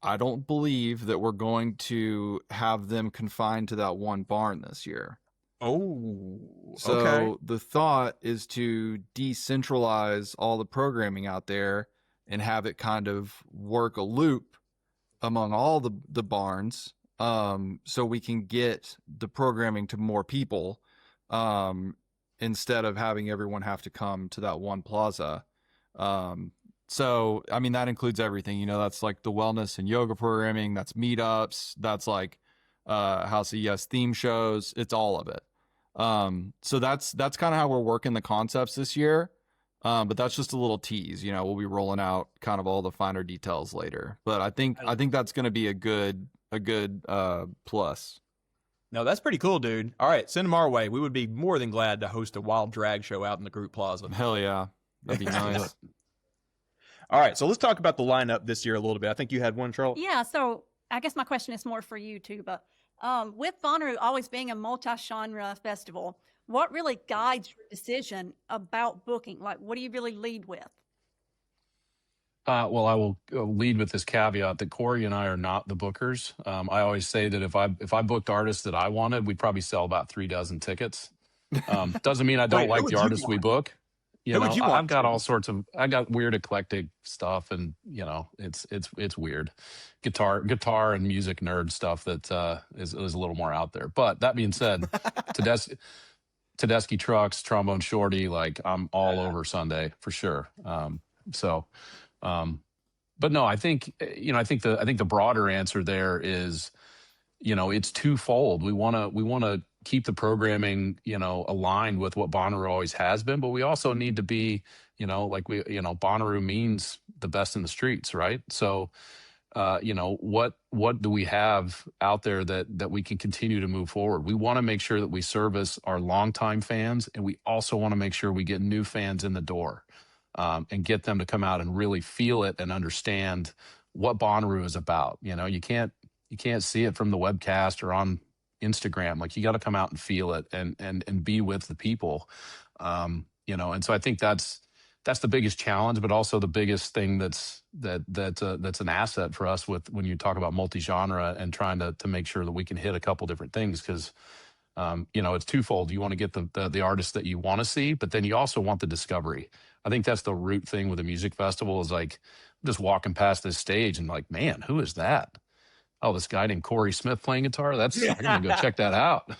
I don't believe that we're going to have them confined to that one barn this year. Oh, So okay. the thought is to decentralize all the programming out there and have it kind of work a loop among all the barns, so we can get the programming to more people, um, instead of having everyone have to come to that one plaza. So I mean that includes everything. That's like the wellness and yoga programming. That's meetups. That's like House of Yes theme shows. It's all of it. So that's kind of how we're working the concepts this year. But that's just a little tease. We'll be rolling out kind of all the finer details later. But I think that's going to be a good plus. No, that's pretty cool, dude. All right, send them our way. We would be more than glad to host a wild drag show out in the group plaza. Hell yeah, that'd be nice. All right, so let's talk about the lineup this year a little bit. I think you had one, Charlotte. Yeah, so I guess my question is more for you, Tuba. With Bonnaroo always being a multi-genre festival, what really guides your decision about booking? Like, what do you really lead with? Well, I will lead with this caveat that Cory and I are not the bookers. I always say that if I booked artists that I wanted, we'd probably sell about 36 tickets. Doesn't mean I don't Wait, like who the would you artists we want? book. Who would you want, I've got Tuba? all sorts of. I got weird eclectic stuff, and it's weird. Guitar and music nerd stuff that is a little more out there. But that being said, Tedeschi Trucks, Trombone Shorty, like I'm all over Sunday for sure. So, but no, I think I think the broader answer there is, it's twofold. We want to keep the programming, aligned with what Bonnaroo always has been, but we also need to be, Bonnaroo means the best in the streets, right? So, what do we have out there that we can continue to move forward? We want to make sure that we service our longtime fans, and we also want to make sure we get new fans in the door, and get them to come out and really feel it and understand what Bonnaroo is about. You can't see it from the webcast or on Instagram. Like, you got to come out and feel it and be with the people. And so I think that's the biggest challenge, but also the biggest thing that's an asset for us when you talk about multi-genre and trying to make sure that we can hit a couple different things. Because it's twofold. You want to get the artists that you want to see, but then you also want the discovery. I think that's the root thing with a music festival is like just walking past this stage and like, man, who is that? Oh, this guy named Cory Smith playing guitar. I'm gonna go check that out.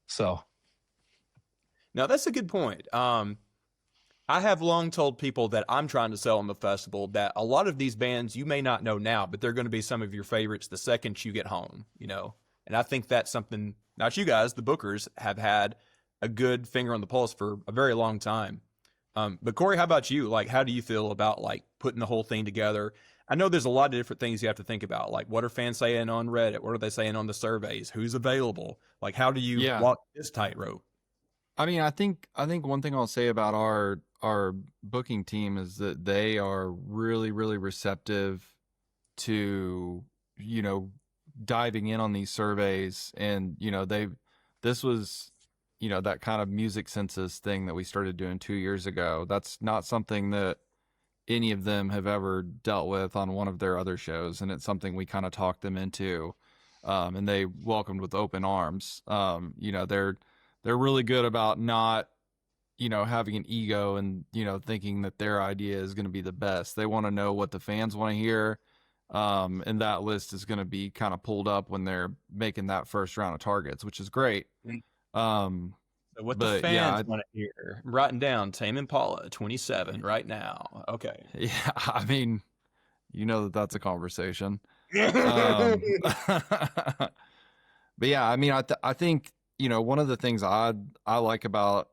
So, Now, that's a good point. I have long told people that I'm trying to sell on the festival that a lot of these bands you may not know now, but they're going to be some of your favorites the second you get home, And I think that's something, not you guys, the bookers, have had a good finger on the pulse for a very long time. But Cory, how about you? Like, how do you feel about like putting the whole thing together? I know there's a lot of different things you have to think about. Like, what are fans saying on Reddit? What are they saying on the surveys? Who's available? Like, how do you walk this tightrope? I mean, I think one thing I'll say about our booking team is that they are really, really receptive to, diving in on these surveys. And, this was, that kind of music census thing that we started doing 2 years ago. That's not something that any of them have ever dealt with on one of their other shows. And it's something we kind of talked them into, and they welcomed with open arms. They're really good about not, having an ego and, thinking that their idea is going to be the best. They want to know what the fans want to hear. And that list is going to be kind of pulled up when they're making that first round of targets, which is great. So what the fans want to hear. I'm writing down Tame Impala 27 right now. Okay. Yeah, I mean, that's a conversation. But yeah, I mean, I think, one of the things I like about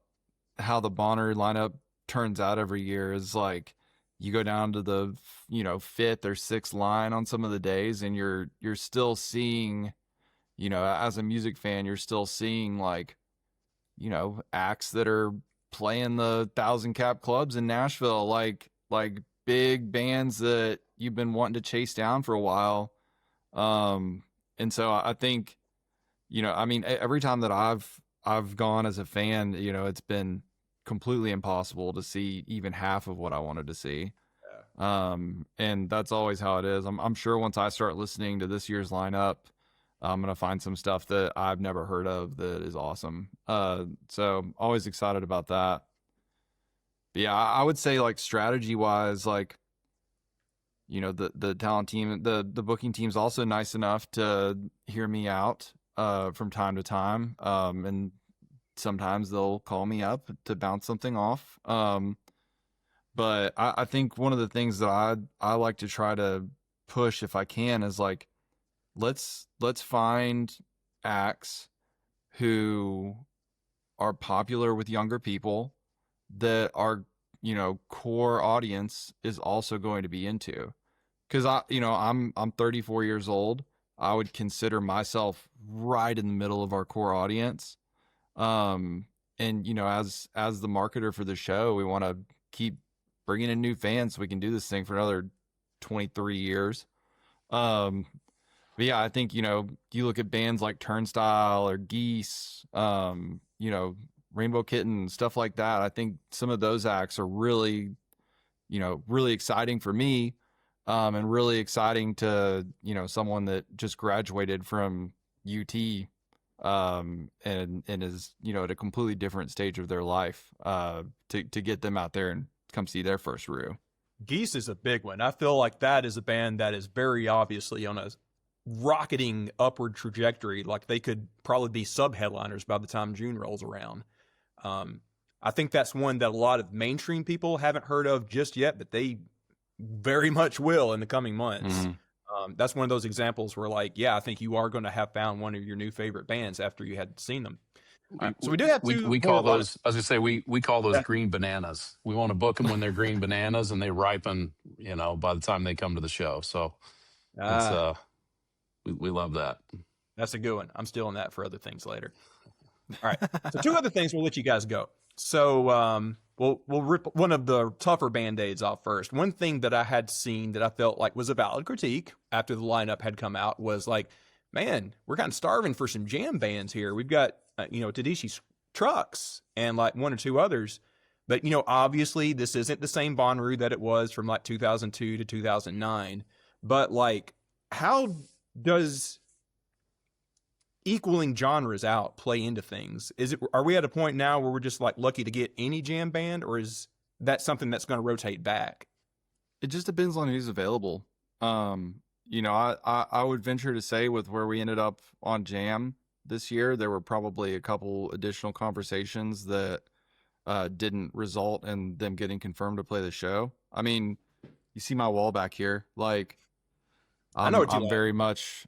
how the Bonnaroo lineup turns out every year is like you go down to the, fifth or sixth line on some of the days and you're still seeing, as a music fan, you're still seeing like, acts that are playing the 1,000-cap clubs in Nashville, like big bands that you've been wanting to chase down for a while. And so I think, I mean, every time that I've gone as a fan, it's been completely impossible to see even half of what I wanted to see. And that's always how it is. I'm sure once I start listening to this year's lineup, I'm gonna find some stuff that I've never heard of that is awesome. So always excited about that. But yeah, I would say like strategy wise, like, you know, the talent team, the booking team's also nice enough to hear me out from time to time. And sometimes they'll call me up to bounce something off. But I think one of the things that I like to try to push if I can is like, let's find acts who are popular with younger people that our, you know, core audience is also going to be into. Because I'm 34 years old. I would consider myself right in the middle of our core audience. And you know, as the marketer for the show, we want to keep bringing in new fans so we can do this thing for another 23 years. But yeah, I think, you know, you look at bands like Turnstile or Geese, you know, Rainbow Kitten, stuff like that. I think some of those acts are really, you know, really exciting for me, and really exciting to, you know, someone that just graduated from UT, and is, you know, at a completely different stage of their life, to get them out there and come see their first Rue. Geese is a big one. I feel like that is a band that is very obviously on a rocketing upward trajectory. Like they could probably be sub-headliners by the time June rolls around. I think that's one that a lot of mainstream people haven't heard of just yet, but they very much will in the coming months. Mm-hmm. That's one of those examples where, like, yeah, I think you are going to have found one of your new favorite bands after you had seen them. So we do have two. We call those, as I say, we call those green bananas. We want to book them when they're green bananas, and they ripen, you know, by the time they come to the show. So it's, we love that. That's a good one. I'm stealing that for other things later. All right. So two other things, we'll let you guys go. So we'll rip one of the tougher Band-Aids off first. One thing that I had seen that I felt like was a valid critique after the lineup had come out was like, man, we're kind of starving for some jam bands here. We've got, you know, Tedeschi's Trucks and like one or two others. But, you know, obviously this isn't the same Bonnaroo that it was from like 2002 to 2009. But like, how does equaling genres out play into things? Are we at a point now where we're just like lucky to get any jam band, or is that something that's going to rotate back? It just depends on who's available. You know, I would venture to say with where we ended up on jam this year, there were probably a couple additional conversations that didn't result in them getting confirmed to play the show. I mean, you see my wall back here, like, I know what you like.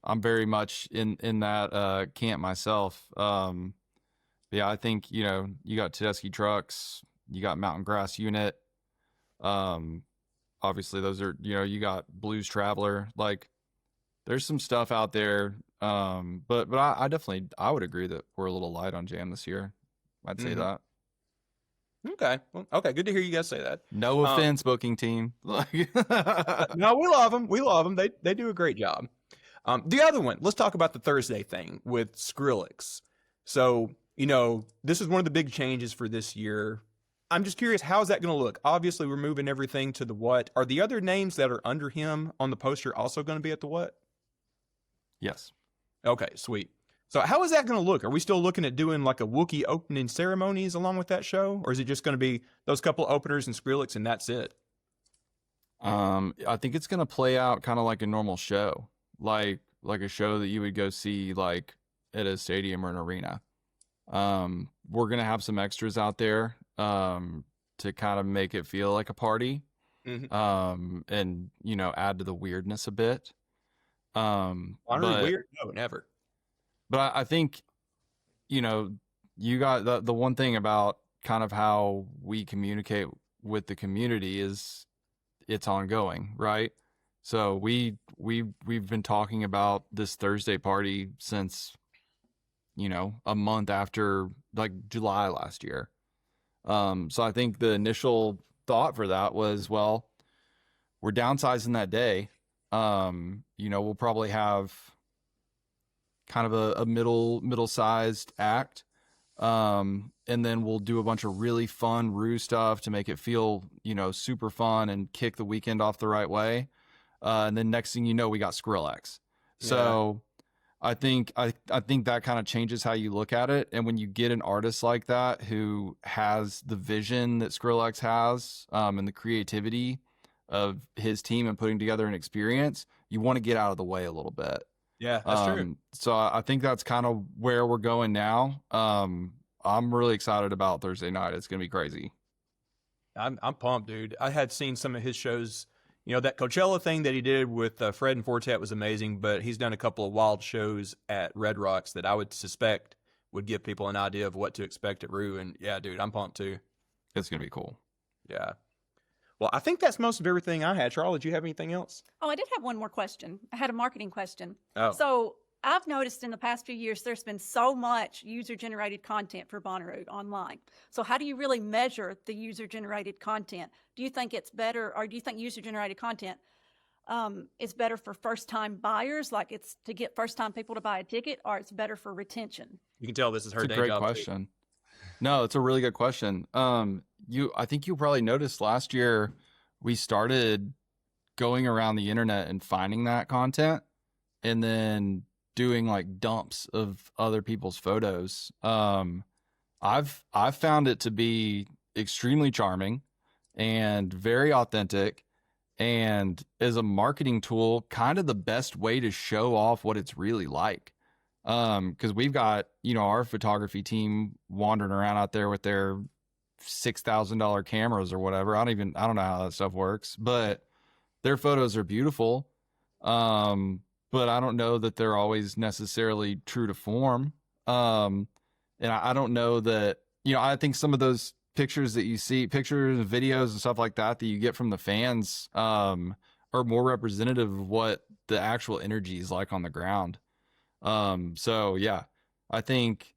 I'm very much in that camp myself. Yeah, I think, you know, you got Tedeschi Trucks, you got Mountain Grass Unit. Obviously those are, you know, you got Blues Traveler. Like, there's some stuff out there. But I definitely, I would agree that we're a little light on jam this year. I'd say that. Okay. Well, okay. Good to hear you guys say that. No offense, booking team. No, we love them. We love them. They do a great job. The other one, let's talk about the Thursday thing with Skrillex. So, you know, this is one of the big changes for this year. I'm just curious, how is that going to look? Obviously, we're moving everything to the What. Are the other names that are under him on the poster also going to be at the What? Yes. Okay, sweet. So how is that going to look? Are we still looking at doing like a Wookiee opening ceremonies along with that show? Or is it just going to be those couple openers and Skrillex and that's it? I think it's going to play out kind of like a normal show, like a show that you would go see like at a stadium or an arena. We're going to have some extras out there to kind of make it feel like a party, and, you know, add to the weirdness a bit. Weird? No, never. But I think, you know, you got the one thing about kind of how we communicate with the community is it's ongoing, right? So we've been talking about this Thursday party since, you know, a month after like July last year. So I think the initial thought for that was, well, we're downsizing that day. You know, we'll probably have kind of a middle-sized act. And then we'll do a bunch of really fun Rue stuff to make it feel, you know, super fun and kick the weekend off the right way. And then next thing you know, we got Skrillex. So I think that kind of changes how you look at it. And when you get an artist like that who has the vision that Skrillex has, and the creativity of his team and putting together an experience, you want to get out of the way a little bit. Yeah, that's true. So I think that's kind of where we're going now. I'm really excited about Thursday night. It's going to be crazy. I'm pumped, dude. I had seen some of his shows. You know, that Coachella thing that he did with Fred and Fortet was amazing, but he's done a couple of wild shows at Red Rocks that I would suspect would give people an idea of what to expect at Rue. And yeah, dude, I'm pumped too. It's going to be cool. Yeah. Well, I think that's most of everything I had. Charlotte, did you have anything else? Oh, I did have one more question. I had a marketing question. Oh. So I've noticed in the past few years, there's been so much user-generated content for Bonnaroo online. So how do you really measure the user-generated content? Do you think it's better, or do you think user-generated content is better for first-time buyers, like it's to get first-time people to buy a ticket, or it's better for retention? You can tell this is her It's day a great job, too. question. No, it's a really good question. I think you probably noticed last year we started going around the internet and finding that content and then doing like dumps of other people's photos. I've found it to be extremely charming and very authentic, and as a marketing tool, kind of the best way to show off what it's really like. Because we've got, our photography team wandering around out there with their $6,000 cameras or whatever. I don't know how that stuff works, but their photos are beautiful. But I don't know that they're always necessarily true to form. And I don't know that, I think some of those pictures that you see, pictures and videos and stuff like that you get from the fans, are more representative of what the actual energy is like on the ground. So yeah, I think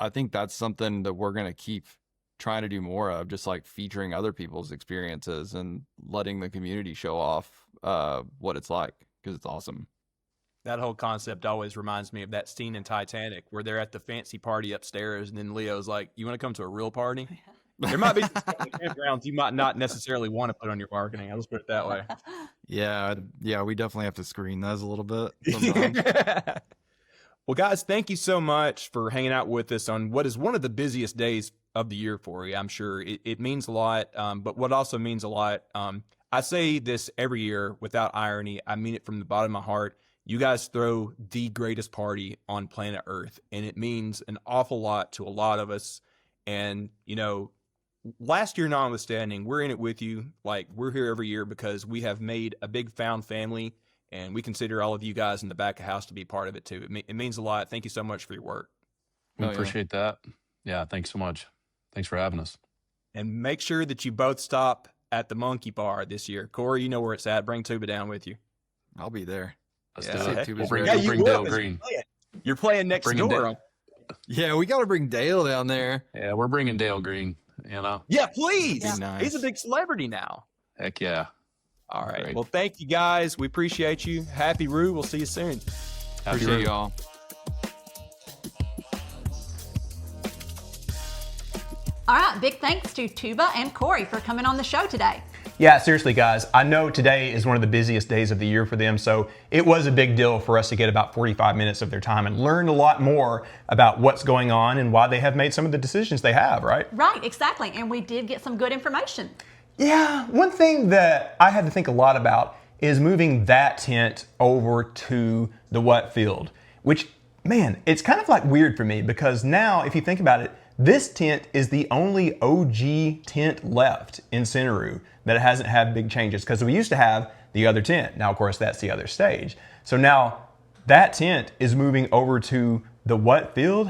that's something that we're going to keep trying to do more of, just like featuring other people's experiences and letting the community show off, what it's like, because it's awesome. That whole concept always reminds me of that scene in Titanic where they're at the fancy party upstairs, and then Leo's like, "You want to come to a real party?" There might be some campgrounds you might not necessarily want to put on your marketing. I'll just put it that way. Yeah, we definitely have to screen those a little bit sometimes. Well, guys, thank you so much for hanging out with us on what is one of the busiest days of the year for you. I'm sure it means a lot, but what also means a lot, I say this every year without irony. I mean it from the bottom of my heart. You guys throw the greatest party on planet Earth, and it means an awful lot to a lot of us. And, last year notwithstanding, we're in it with you. Like, we're here every year because we have made a big found family, and we consider all of you guys in the back of house to be part of it too. It means a lot. Thank you so much for your work. We appreciate that. Yeah, thanks so much. Thanks for having us. And make sure that you both stop at the Monkey Bar this year. Corey, you know where it's at. Bring Tuba down with you. I'll be there. Let's Yeah. do it. Tuba's We'll ready. bring Dale Green. You're playing next Bringing door. Yeah, we got to bring Dale down there. Yeah, we're bringing Dale Green, Yeah, please. That'd be nice. He's a big celebrity now. Heck yeah. All right. Great. Well, thank you guys. We appreciate you. Happy Rue. We'll see you soon. Appreciate y'all. All right, big thanks to Tuba and Cory for coming on the show today. Yeah, seriously, guys, I know today is one of the busiest days of the year for them, so it was a big deal for us to get about 45 minutes of their time and learn a lot more about what's going on and why they have made some of the decisions they have, right? Right, exactly. And we did get some good information. Yeah, one thing that I had to think a lot about is moving that tent over to the wet field, which, man, it's kind of like weird for me because now, if you think about it, this tent is the only OG tent left in Centeroo that hasn't had big changes, because we used to have the other tent. Now, of course, that's the other stage. So now that tent is moving over to the wet field.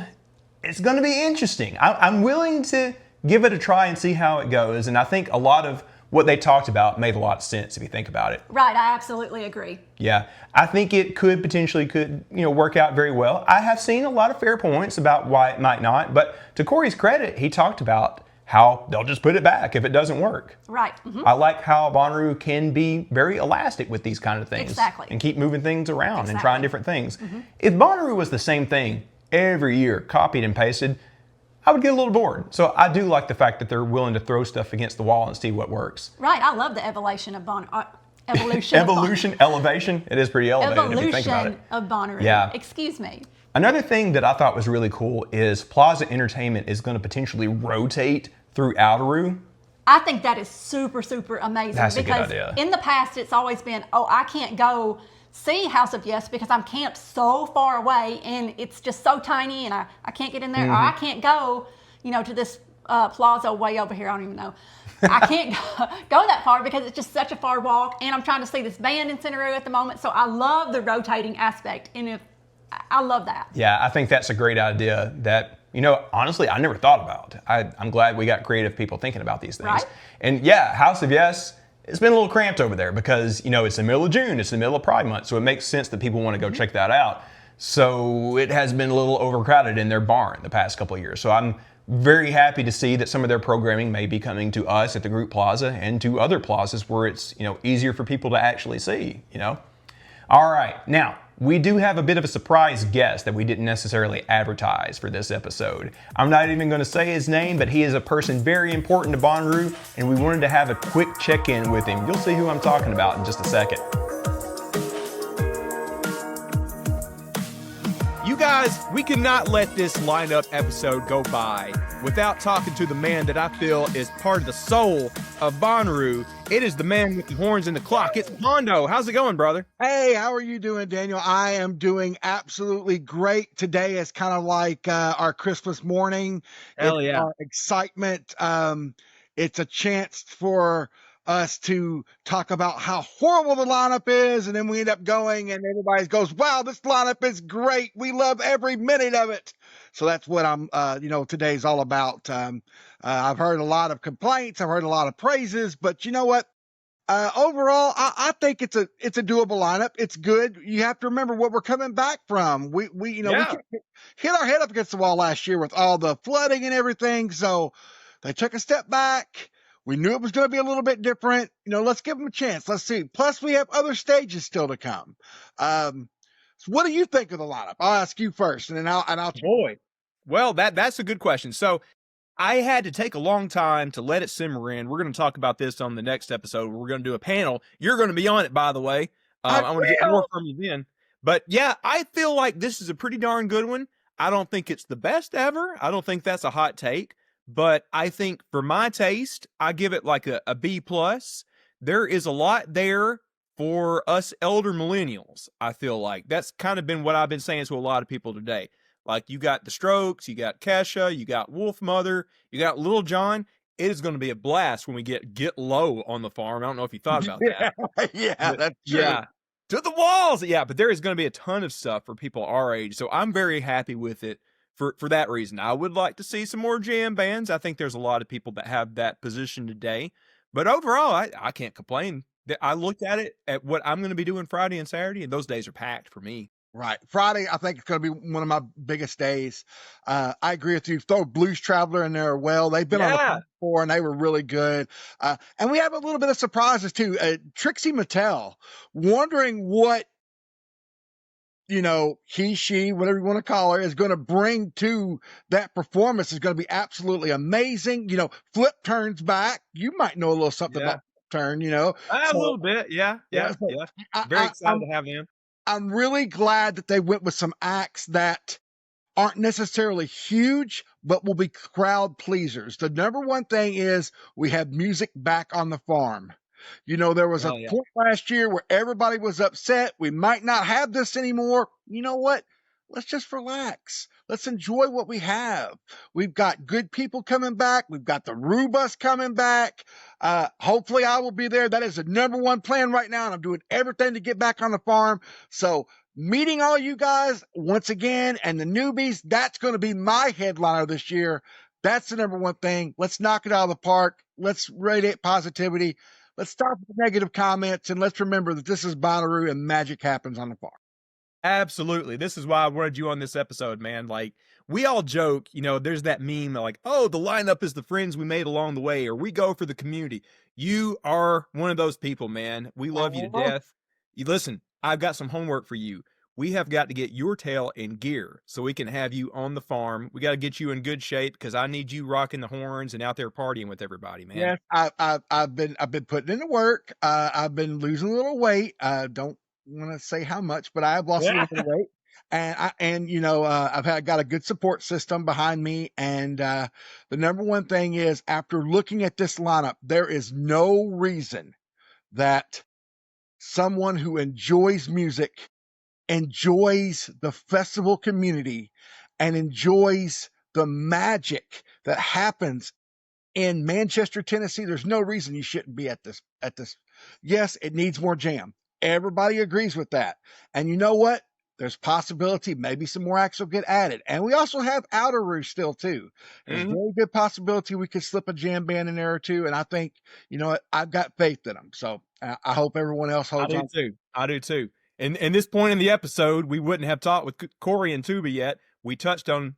It's going to be interesting. I'm willing to give it a try and see how it goes. And I think a lot of what they talked about made a lot of sense if you think about it. Right, I absolutely agree. Yeah, I think it could potentially work out very well. I have seen a lot of fair points about why it might not, but to Cory's credit, he talked about how they'll just put it back if it doesn't work. Right. Mm-hmm. I like how Bonnaroo can be very elastic with these kind of things. Exactly. And keep moving things around and Exactly. trying different things. Mm-hmm. If Bonnaroo was the same thing every year, copied and pasted, I would get a little bored. So I do like the fact that they're willing to throw stuff against the wall and see what works. Right, I love the evolution of Bonnaroo. Evolution. Evolution, elevation. It is pretty elevated if you think about it. Evolution of Bonnaroo. Yeah. Excuse me. Another thing that I thought was really cool is Plaza Entertainment is going to potentially rotate through Outeroo. I think that is super, super amazing. That's a good because idea. in the past, it's always been, oh, I can't go see House of Yes because I'm camped so far away and it's just so tiny and I can't get in there. Or I can't go, to this plaza way over here. I don't even know. I can't go that far because it's just such a far walk, and I'm trying to see this band in Centeroo at the moment. So I love the rotating aspect, and I love that. Yeah, I think that's a great idea that, honestly, I never thought about. I'm glad we got creative people thinking about these things. Right. And yeah, House of Yes, it's been a little cramped over there because, it's the middle of June, it's the middle of Pride Month, so it makes sense that people want to go check that out. So it has been a little overcrowded in their barn the past couple of years. So I'm very happy to see that some of their programming may be coming to us at the Group Plaza and to other plazas where it's, easier for people to actually see, All right, now, we do have a bit of a surprise guest that we didn't necessarily advertise for this episode. I'm not even going to say his name, but he is a person very important to Bonnaroo, and we wanted to have a quick check-in with him. You'll see who I'm talking about in just a second. You guys, we cannot let this lineup episode go by without talking to the man that I feel is part of the soul of Bonnaroo. It is the man with the horns and the clock. It's Mondo. How's it going, brother? Hey, how are you doing, Daniel? I am doing absolutely great. Today is kind of like our Christmas morning. Hell It's yeah. our excitement. It's a chance for us to talk about how horrible the lineup is, and then we end up going and everybody goes, wow, this lineup is great. We love every minute of it. So that's what I'm, today's all about. I've heard a lot of complaints. I've heard a lot of praises, but you know what? Overall, I think it's a doable lineup. It's good. You have to remember what we're coming back from. We hit our head up against the wall last year with all the flooding and everything. So they took a step back. We knew it was going to be a little bit different. Let's give them a chance. Let's see. Plus, we have other stages still to come. So what do you think of the lineup? I'll ask you first, and then I'll. Boy. Well, that's a good question. So I had to take a long time to let it simmer in. We're going to talk about this on the next episode. We're going to do a panel. You're going to be on it, by the way. I want to get more from you then. But yeah, I feel like this is a pretty darn good one. I don't think it's the best ever. I don't think that's a hot take. But I think for my taste, I give it like a B+. There is a lot there for us elder millennials, I feel like. That's kind of been what I've been saying to a lot of people today. Like, you got the Strokes, you got Kesha, you got Wolf Mother, you got Little John. It is going to be a blast when we get low on the farm. I don't know if you thought about that. Yeah, that's true. Yeah. To the walls. Yeah, but there is going to be a ton of stuff for people our age. So I'm very happy with it for that reason. I would like to see some more jam bands. I think there's a lot of people that have that position today. But overall, I can't complain. I looked at it at what I'm going to be doing Friday and Saturday, and those days are packed for me. Right. Friday, I think it's going to be one of my biggest days. I agree with you. Throw Blues Traveler in there. Well, they've been on the phone before and they were really good. And we have a little bit of surprises too. Trixie Mattel, wondering what, he, she, whatever you want to call her, is going to bring to that performance is going to be absolutely amazing. Flip Turn's back. You might know a little something about Flip Turn, A little bit. Yeah. Very excited to have them. I'm really glad that they went with some acts that aren't necessarily huge, but will be crowd pleasers. The number one thing is we have music back on the farm. There was a point last year where everybody was upset. We might not have this anymore. You know what? Let's just relax. Let's enjoy what we have. We've got good people coming back. We've got the Roo Bus coming back. Hopefully I will be there. That is the number one plan right now, and I'm doing everything to get back on the farm. So meeting all you guys once again and the newbies, that's going to be my headliner this year. That's the number one thing. Let's knock it out of the park. Let's radiate positivity. Let's stop with the negative comments, and let's remember that this is Bonnaroo and magic happens on the farm. Absolutely. This is why I wanted you on this episode, man. Like, we all joke, there's that meme like, oh, the lineup is the friends we made along the way, or we go for the community. You are one of those people, man. We love you to death. You listen, I've got some homework for you. we have got to get your tail in gear so we can have you on the farm. We got to get you in good shape because I need you rocking the horns and out there partying with everybody, man. Yes, I've been putting in the work. I've been losing a little weight. Don't want to say how much, but I have lost a little bit of weight. And I've got a good support system behind me. And the number one thing is, after looking at this lineup, there is no reason that someone who enjoys music, enjoys the festival community, and enjoys the magic that happens in Manchester, Tennessee, there's no reason you shouldn't be at this. Yes, it needs more jam. Everybody agrees with that. And you know what? There's possibility maybe some more acts will get added. And we also have Outeroo still too. There's a very good possibility we could slip a jam band in there or two. And I think, you know what? I've got faith in them. So I hope everyone else holds on. I do too. And this point in the episode, we wouldn't have talked with Cory and Tuba yet. We touched on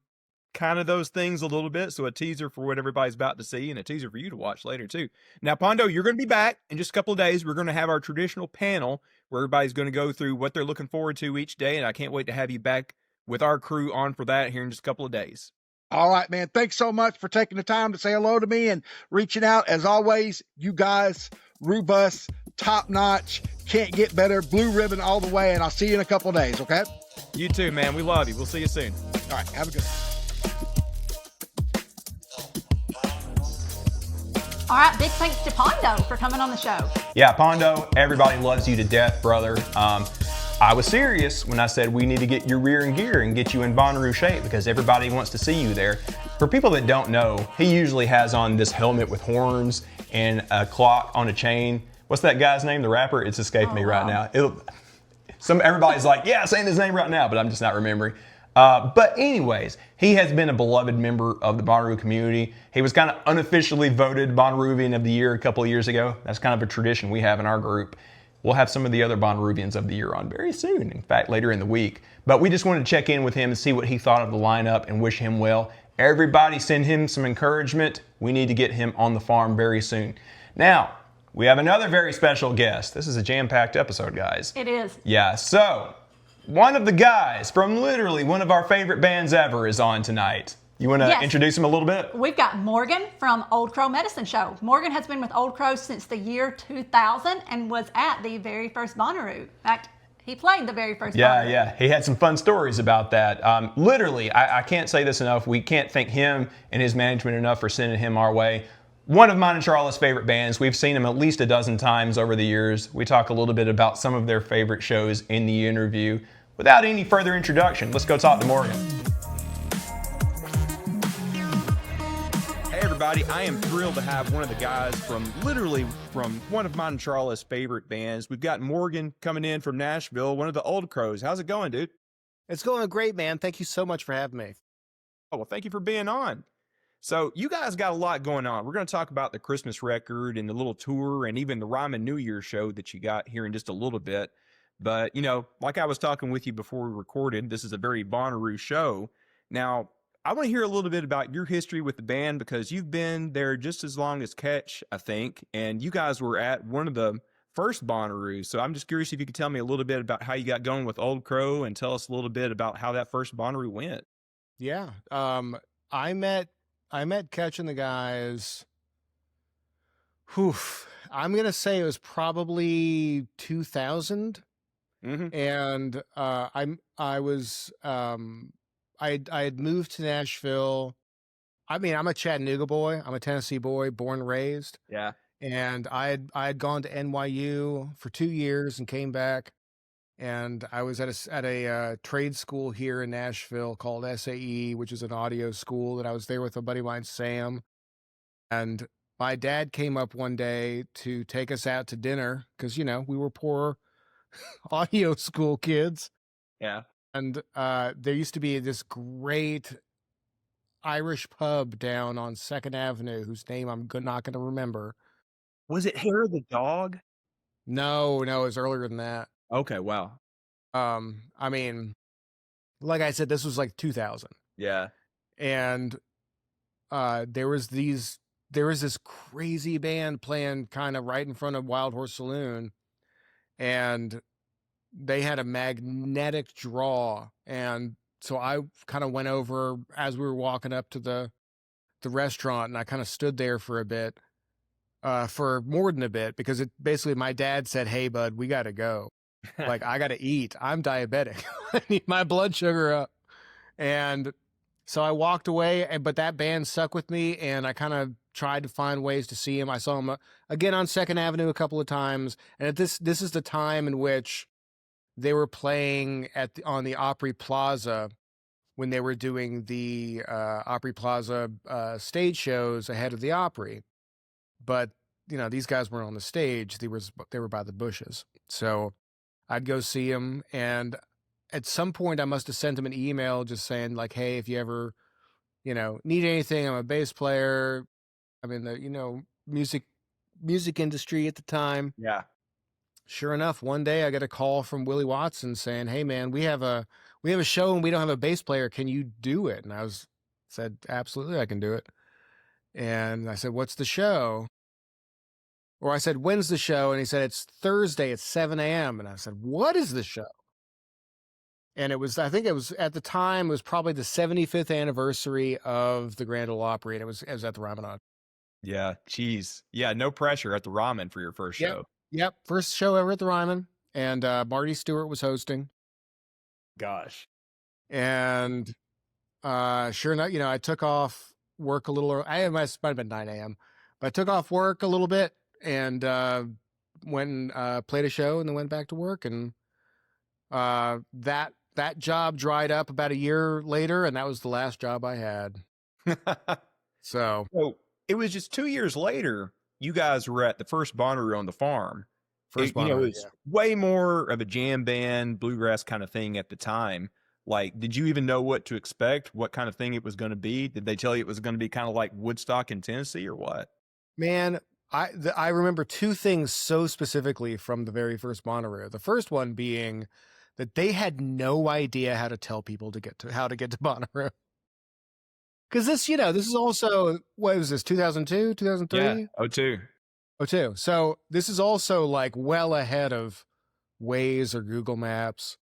kind of those things a little bit. So a teaser for what everybody's about to see and a teaser for you to watch later too. Now, Pondo, you're going to be back in just a couple of days. We're going to have our traditional panel where everybody's going to go through what they're looking forward to each day. And I can't wait to have you back with our crew on for that here in just a couple of days. All right, man. Thanks so much for taking the time to say hello to me and reaching out. As always, you guys, Rubus, top notch, can't get better, blue ribbon all the way. And I'll see you in a couple of days. Okay. You too, man. We love you. We'll see you soon. All right. Have a good one. All right, big thanks to Pondo for coming on the show. Yeah, Pondo, everybody loves you to death, brother. I was serious when I said we need to get your rear in gear and get you in Bonnaroo shape because everybody wants to see you there. For people that don't know, he usually has on this helmet with horns and a clock on a chain. What's that guy's name, the rapper? It's escaped me right now. Everybody's like, yeah, saying his name right now, but I'm just not remembering. But anyways, he has been a beloved member of the Bonnaroo community. He was kind of unofficially voted Bonnaroovian of the Year a couple of years ago. That's kind of a tradition we have in our group. We'll have some of the other Bonnaroovians of the Year on very soon, in fact, later in the week. But we just wanted to check in with him and see what he thought of the lineup and wish him well. Everybody send him some encouragement. We need to get him on the farm very soon. Now, we have another very special guest. This is a jam-packed episode, guys. It is. Yeah, so one of the guys from literally one of our favorite bands ever is on tonight. You want to introduce him a little bit? We've got Morgan from Old Crow Medicine Show. Morgan has been with Old Crow since the year 2000 and was at the very first Bonnaroo. In fact, he played the very first Bonnaroo. Yeah. He had some fun stories about that. Literally, I can't say this enough. We can't thank him and his management enough for sending him our way. One of mine and Charlotte's favorite bands. We've seen them at least a dozen times over the years. We talk a little bit about some of their favorite shows in the interview. Without any further introduction, let's go talk to Morgan. Hey everybody, I am thrilled to have one of the guys from one of mine and Charlotte's favorite bands. We've got Morgan coming in from Nashville, one of the Old Crows. How's it going, dude? It's going great, man. Thank you so much for having me. Oh, well, thank you for being on. So you guys got a lot going on. We're going to talk about the Christmas record and the little tour and even the Rhyme New Year show that you got here in just a little bit. But, you know, like I was talking with you before we recorded, this is a very Bonnaroo show. Now, I want to hear a little bit about your history with the band because you've been there just as long as Ketch, I think, and you guys were at one of the first Bonnaroos. So I'm just curious if you could tell me a little bit about how you got going with Old Crow and tell us a little bit about how that first Bonnaroo went. Yeah. I met Ketch and the guys. I'm going to say it was probably 2000. Mm-hmm. And I had moved to Nashville. I mean, I'm a Chattanooga boy. I'm a Tennessee boy, born and raised. Yeah. And I had gone to NYU for 2 years and came back. And I was at a trade school here in Nashville called SAE, which is an audio school. And I was there with a buddy of mine, Sam. And my dad came up one day to take us out to dinner because, you know, we were poor audio school kids. Yeah. And there used to be this great Irish pub down on 2nd Avenue, whose name I'm not going to remember. Was it Hair the Dog? No, it was earlier than that. Okay, wow. I mean, like I said, this was like 2000. Yeah. And there was this crazy band playing kind of right in front of Wild Horse Saloon. And they had a magnetic draw. And so I kind of went over as we were walking up to the restaurant, and I kind of stood there for a bit, for more than a bit, because it basically, my dad said, "Hey bud, we got to go. Like, I got to eat. I'm diabetic. I need my blood sugar up." And so I walked away, but that band stuck with me, and I kind of tried to find ways to see him. I saw him again on 2nd Avenue a couple of times. And this is the time in which they were playing on the Opry Plaza, when they were doing the Opry Plaza stage shows ahead of the Opry. But, these guys weren't on the stage. They were by the bushes. So I'd go see him, and at some point I must have sent him an email just saying, like, "Hey, if you ever, need anything, I'm a bass player. I'm in the, music industry at the time." Yeah. Sure enough, one day I get a call from Willie Watson saying, "Hey man, we have a show and we don't have a bass player. Can you do it?" And I said, "Absolutely, I can do it." And I said, "What's the show?" Or I said, "When's the show?" And he said, "It's Thursday at 7 a.m. And I said, "What is the show?" And I think it was, at the time, it was probably the 75th anniversary of the Grand Ole Opry, and it was at the Ramadan. Yeah. Jeez. Yeah. No pressure at the Ramen for your first show. Yep. First show ever at the Ryman, and Marty Stewart was hosting. Gosh. And sure enough, I took off work a little early. It might have been 9 a.m., but I took off work a little bit and went and played a show, and then went back to work. And that job dried up about a year later, and that was the last job I had. So it was just 2 years later, you guys were at the first Bonnaroo on the farm. It was way more of a jam band, bluegrass kind of thing at the time. Like, did you even know what to expect? What kind of thing it was going to be? Did they tell you it was going to be kind of like Woodstock in Tennessee, or what? Man, I remember two things so specifically from the very first Bonnaroo. The first one being that they had no idea how to tell people how to get to Bonnaroo. Because this is also, what was this, 2002, 2003? Yeah, 02. So this is also like well ahead of Waze or Google Maps.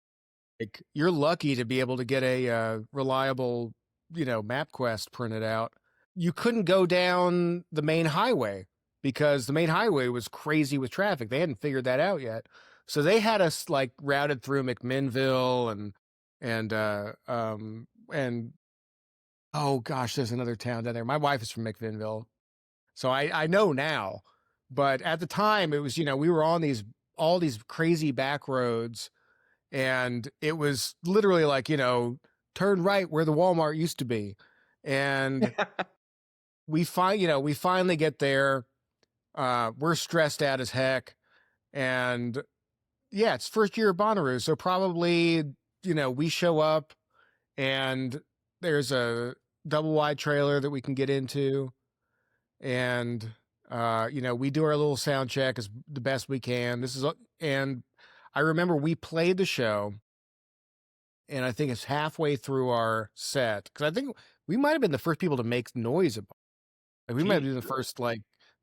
Like, you're lucky to be able to get a reliable, MapQuest printed out. You couldn't go down the main highway because the main highway was crazy with traffic. They hadn't figured that out yet. So they had us like routed through McMinnville and oh gosh, there's another town down there. My wife is from McMinnville, so I know now. But at the time, it was, we were on all these crazy back roads, and it was literally like, turn right where the Walmart used to be. And we finally get there. We're stressed out as heck. And yeah, it's first year of Bonnaroo. So probably, we show up, and there's a double wide trailer that we can get into. And, we do our little sound check as the best we can. And I remember we played the show, and I think it's halfway through our set, because I think we might have been the first people to make noise about it. Like, we might have been the first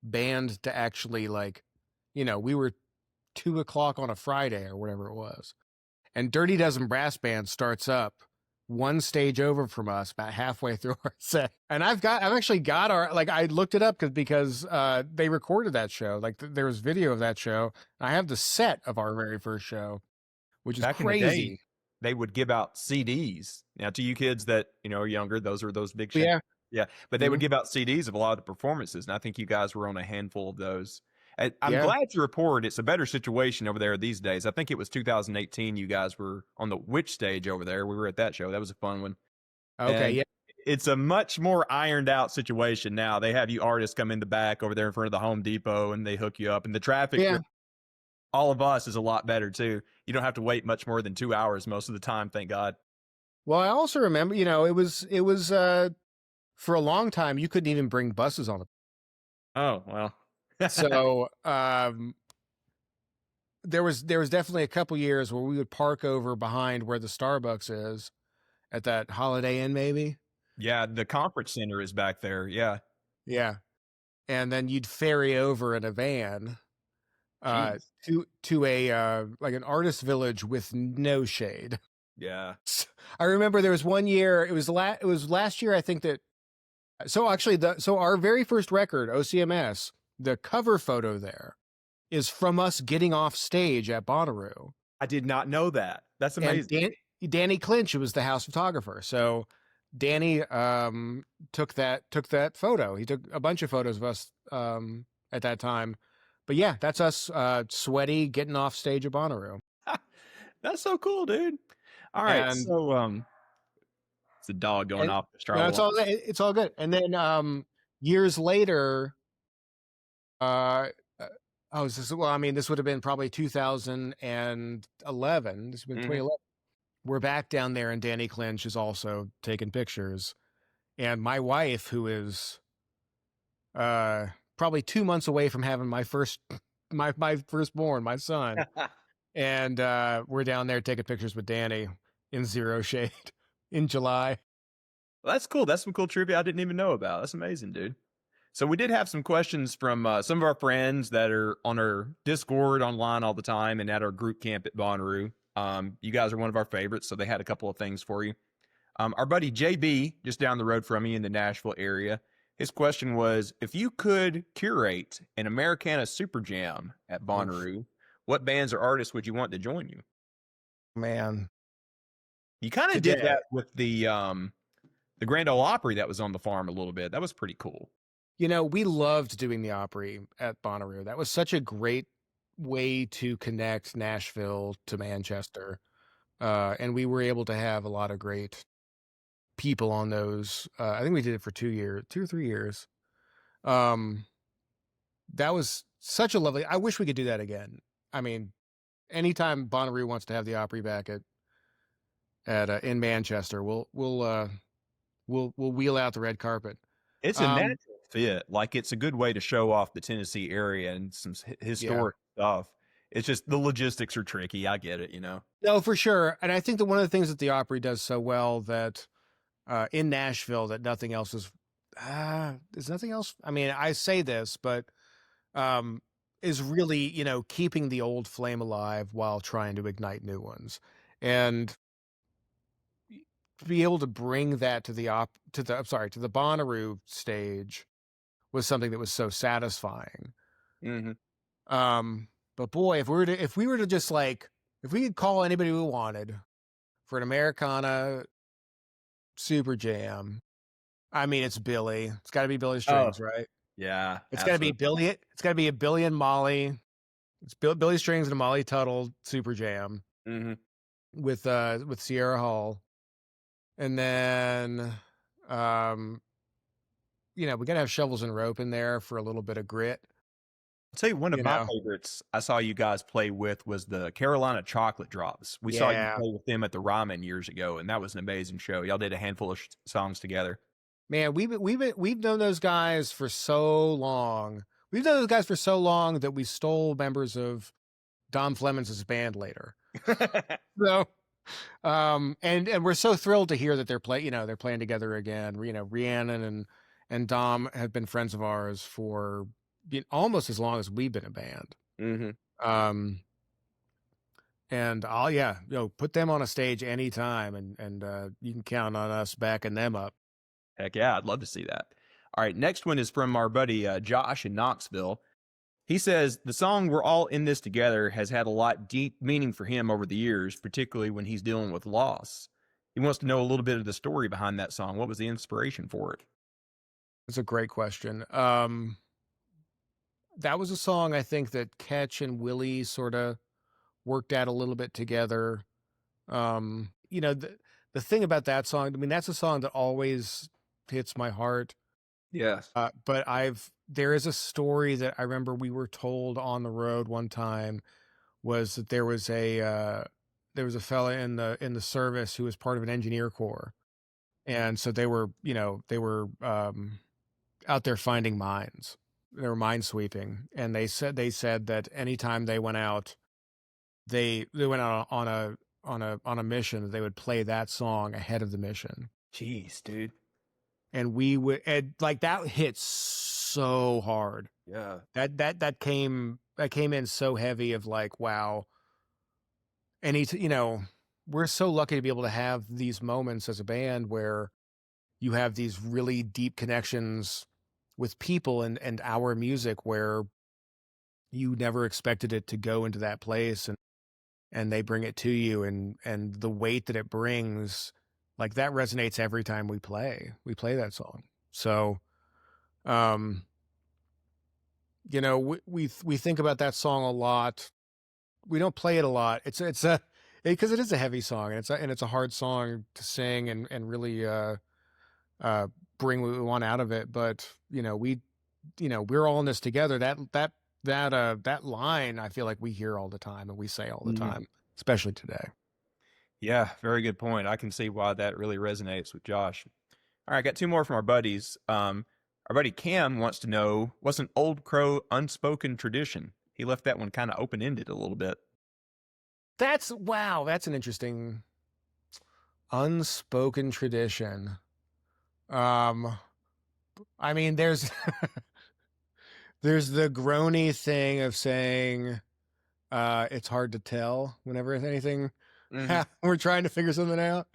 band to actually we were 2:00 on a Friday or whatever it was. And Dirty Dozen Brass Band starts up one stage over from us about halfway through our set. And I've actually got I looked it up because they recorded that show. There was video of that show. I have the set of our very first show, which is Back crazy. in the day, they would give out CDs. Now, to you kids that, are younger, those are those big shows. Yeah. But they would give out CDs of a lot of the performances. And I think you guys were on a handful of those. I'm glad to report it's a better situation over there these days. I think it was 2018. You guys were on the Witch stage over there. We were at that show. That was a fun one. Okay. And it's a much more ironed out situation now. They have you artists come in the back over there in front of the Home Depot, and they hook you up. And the traffic, all of us, is a lot better too. You don't have to wait much more than 2 hours most of the time. Thank God. Well, I also remember, it was for a long time, you couldn't even bring buses on it. Oh, well. So there was definitely a couple years where we would park over behind where the Starbucks is at that Holiday Inn, maybe. Yeah, the conference center is back there. Yeah. Yeah. And then you'd ferry over in a van uh, Jeez. to a like an artist village with no shade. Yeah. I remember there was one year. It was last year. I think that. So actually, our very first record, OCMS, the cover photo there is from us getting off stage at Bonnaroo. I did not know that. That's amazing. And Danny Clinch was the house photographer. So Danny took that photo. He took a bunch of photos of us at that time. But yeah, that's us sweaty getting off stage at Bonnaroo. That's so cool, dude. All right, And so it's a dog going off the straw. no, it's all good. And then years later, this would have been probably 2011. This would have been 2011. We're back down there, and Danny Clinch is also taking pictures. And my wife, who is probably 2 months away from having my firstborn, my son, and we're down there taking pictures with Danny in zero shade in July. Well, that's cool. That's some cool trivia I didn't even know about. That's amazing, dude. So we did have some questions from some of our friends that are on our Discord online all the time and at our group camp at Bonnaroo. You guys are one of our favorites, so they had a couple of things for you. Our buddy JB, just down the road from me in the Nashville area, his question was, if you could curate an Americana Super Jam at Bonnaroo, what bands or artists would you want to join you? Man, you kind of did that with the Grand Ole Opry that was on the farm a little bit. That was pretty cool. You know, we loved doing the Opry at Bonnaroo. That was such a great way to connect Nashville to Manchester. And we were able to have a lot of great people on those. I think we did it for 2 or 3 years. That was such a lovely, I wish we could do that again. I mean, anytime Bonnaroo wants to have the Opry back at in Manchester, we'll wheel out the red carpet. It's a natural fit. Like, it's a good way to show off the Tennessee area and some historic stuff. It's just the logistics are tricky. I get it, you know? No, for sure. And I think that one of the things that the Opry does so well that in Nashville that nothing else is nothing else. I mean, I say this, but is really, you know, keeping the old flame alive while trying to ignite new ones. And to be able to bring that to the Bonnaroo stage was something that was so satisfying. But boy, if we were to just like, if we could call anybody we wanted for an Americana Super Jam, I mean, it's Billy. It's got to be Billy Strings, right? Yeah, it's got to be Billy. It's got to be a Billy and Molly. It's Billy Strings and a Molly Tuttle Super Jam with Sierra Hall. And then, you know, we got to have Shovels and Rope in there for a little bit of grit. I'll tell you, one of my favorites I saw you guys play with was the Carolina Chocolate Drops. We saw you play with them at the Ramen years ago, and that was an amazing show. Y'all did a handful of songs together. Man, we've known those guys for so long. We've known those guys for so long that we stole members of Dom Flemons' band later. So. And we're so thrilled to hear that they're playing together again. You know, Rhiannon and Dom have been friends of ours for almost as long as we've been a band. And I'll put them on a stage anytime, and you can count on us backing them up. Heck yeah, I'd love to see that. All right, next one is from our buddy Josh in Knoxville. He says, the song We're All In This Together has had a lot deep meaning for him over the years, particularly when he's dealing with loss. He wants to know a little bit of the story behind that song. What was the inspiration for it? That's a great question. That was a song I think that Ketch and Willie sort of worked at a little bit together. You know, the thing about that song, I mean, that's a song that always hits my heart. Yes. But there is a story that I remember we were told on the road one time, was that there was a fella in the service who was part of an engineer corps. And so they were out there finding mines. They were mine sweeping. And they said that anytime they went out, they went out on a mission, they would play that song ahead of the mission. Jeez, dude. And that hit so hard. Yeah. That came came in so heavy of like, wow. And we're so lucky to be able to have these moments as a band where you have these really deep connections with people and our music where you never expected it to go into that place, and they bring it to you, and the weight that it brings, like that resonates every time we play that song. So, we think about that song a lot. We don't play it a lot. Because it is a heavy song, and it's a hard song to sing and really bring what we want out of it. But we're all in this together. That line, I feel like we hear all the time and we say all the time, especially today. Yeah, very good point. I can see why that really resonates with Josh. All right, I got two more from our buddies. Our buddy Cam wants to know, what's an Old Crow unspoken tradition? He left that one kind of open-ended a little bit. That's an interesting unspoken tradition. I mean, there's there's the groany thing of saying it's hard to tell whenever anything we're trying to figure something out.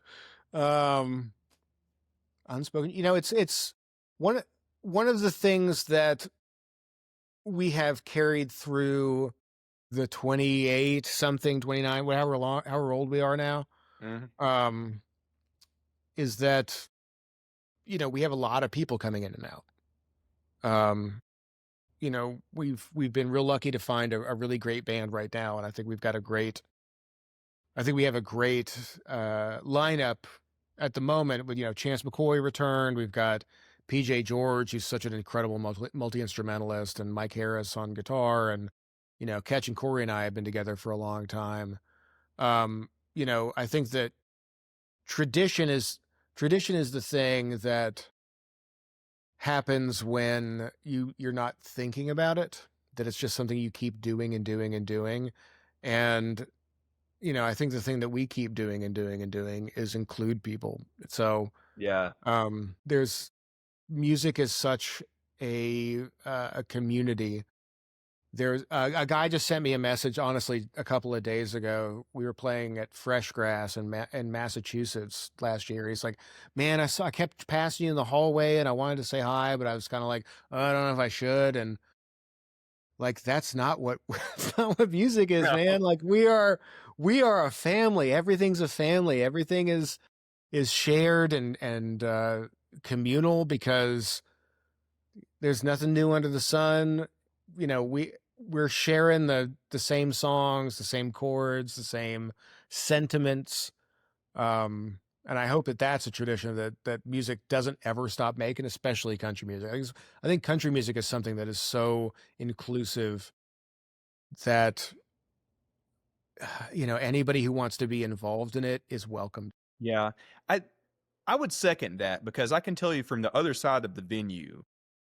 Unspoken, it's one of the things that we have carried through the 28 something 29 however old we are now, is that we have a lot of people coming in and out. We've been real lucky to find a really great band right now, and I think we have a great lineup at the moment. With Chance McCoy returned, we've got PJ George, who's such an incredible multi-instrumentalist, and Mike Harris on guitar, and Ketch and Cory and I have been together for a long time. I think that tradition is the thing that happens when you're not thinking about it, that it's just something you keep doing and doing and doing. And I think the thing that we keep doing and doing and doing is include people. So yeah, there's music is such a community. There's a guy just sent me a message, honestly, a couple of days ago. We were playing at Fresh Grass in Massachusetts last year. He's like, man, I kept passing you in the hallway and I wanted to say hi, but I was kind of like, oh, I don't know if I should. And like, that's not what music is, man. Like we are a family. Everything's a family. Everything is shared and communal, because there's nothing new under the sun. We're sharing the same songs, the same chords, the same sentiments. And I hope that that's a tradition that music doesn't ever stop making, especially country music. I think country music is something that is so inclusive that, anybody who wants to be involved in it is welcome. Yeah. I would second that, because I can tell you from the other side of the venue,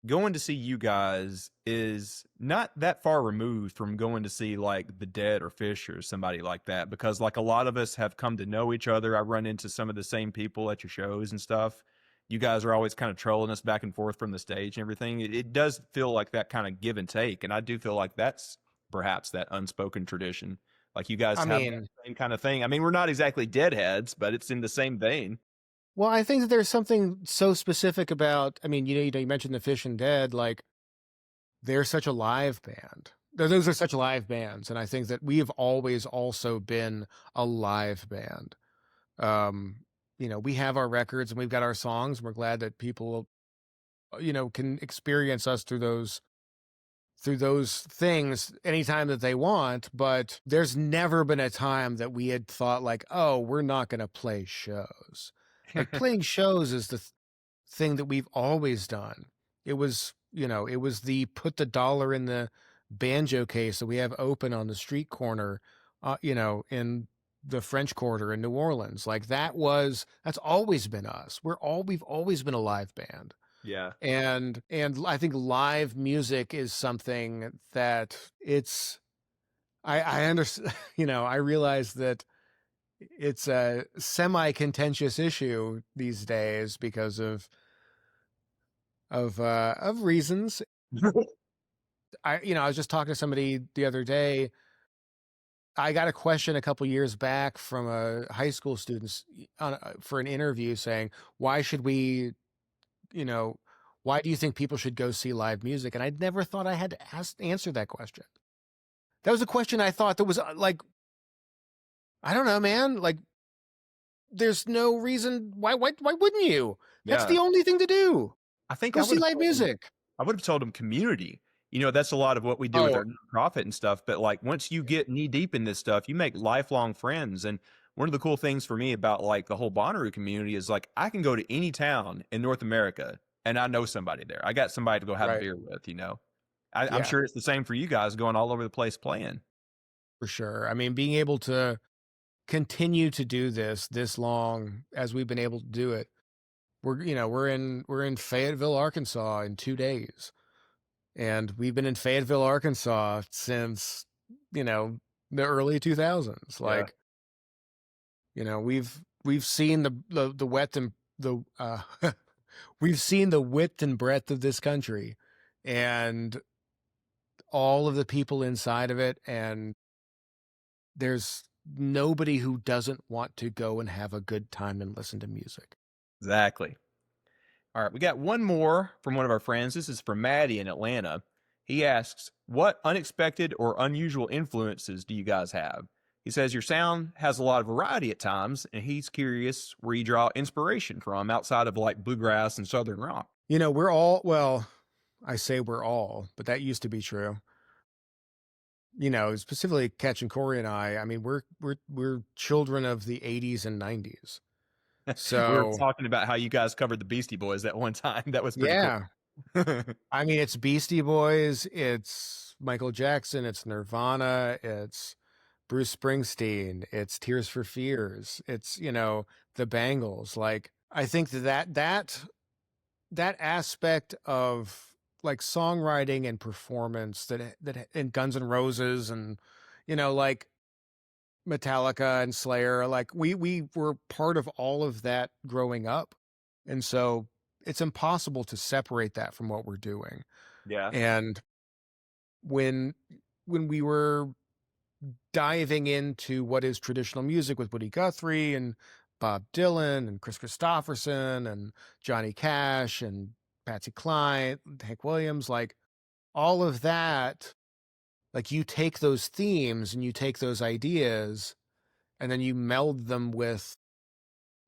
going to see you guys is not that far removed from going to see like the Dead or Fish or somebody like that, because like a lot of us have come to know each other. I run into some of the same people at your shows and stuff. You guys are always kind of trolling us back and forth from the stage and everything. It does feel like that kind of give and take, and I do feel like that's perhaps that unspoken tradition. Like you guys have the same kind of thing. I mean, we're not exactly deadheads, but it's in the same vein. Well, I think that there's something so specific about, I mean, you mentioned the Fish and Dead, like they're such a live band. Those are such live bands. And I think that we have always also been a live band. We have our records and we've got our songs. And we're glad that people, can experience us through those things anytime that they want. But there's never been a time that we had thought like, oh, we're not going to play shows. Like playing shows is the thing that we've always done. It was the put the dollar in the banjo case that we have open on the street corner, in the French Quarter in New Orleans. Like that's always been us. We've always been a live band. Yeah. And I think live music is something that I understand, I realize that it's a semi-contentious issue these days because of reasons. I was just talking to somebody the other day. I got a question a couple years back from a high school student for an interview saying, why should we, why do you think people should go see live music? And I never thought I had to answer that question. That was a question I thought that was like, I don't know, man. Like, there's no reason why wouldn't you? That's Yeah. the only thing to do. I think Go I see would've live told him- music. I would have told him community. That's a lot of what we do with our nonprofit and stuff. But like once you get knee deep in this stuff, you make lifelong friends. And one of the cool things for me about like the whole Bonnaroo community is like I can go to any town in North America and I know somebody there. I got somebody to go have a beer with, I'm Yeah. sure it's the same for you guys going all over the place playing. For sure. I mean, being able to continue to do this long as we've been able to do it. We're in Fayetteville, Arkansas in 2 days. And we've been in Fayetteville, Arkansas since, the early 2000s. Like, we've seen the width and we've seen the width and breadth of this country and all of the people inside of it. And there's nobody who doesn't want to go and have a good time and listen to music. Exactly. All right, we got one more from one of our friends. This is from Maddie in Atlanta. He asks, what unexpected or unusual influences do you guys have? He says your sound has a lot of variety at times, and he's curious where you draw inspiration from outside of like bluegrass and southern rock. We're all, well, I say we're all, but that used to be true. Specifically Catch and Cory and I mean, we're children of the 80s and 90s. So we were talking about how you guys covered the Beastie Boys that one time. That was pretty cool. I mean, it's Beastie Boys, it's Michael Jackson, it's Nirvana, it's Bruce Springsteen, it's Tears for Fears, it's, the Bangles. Like, I think that aspect of like songwriting and performance that and Guns N' Roses and, like Metallica and Slayer, like we were part of all of that growing up. And so it's impossible to separate that from what we're doing. Yeah. And when we were diving into what is traditional music with Woody Guthrie and Bob Dylan and Chris Christopherson and Johnny Cash and Patsy Cline, Hank Williams, like all of that, like you take those themes and you take those ideas and then you meld them with,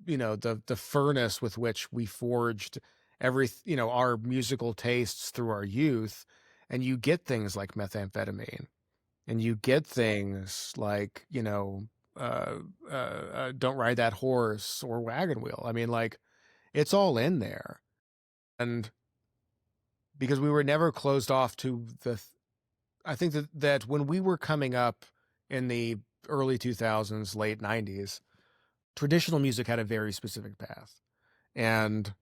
the furnace with which we forged our musical tastes through our youth. And you get things like Methamphetamine and you get things like, Don't Ride That Horse or Wagon Wheel. I mean, like it's all in there. And because we were never closed off to I think that when we were coming up in the early 2000s, late 90s, traditional music had a very specific path. And,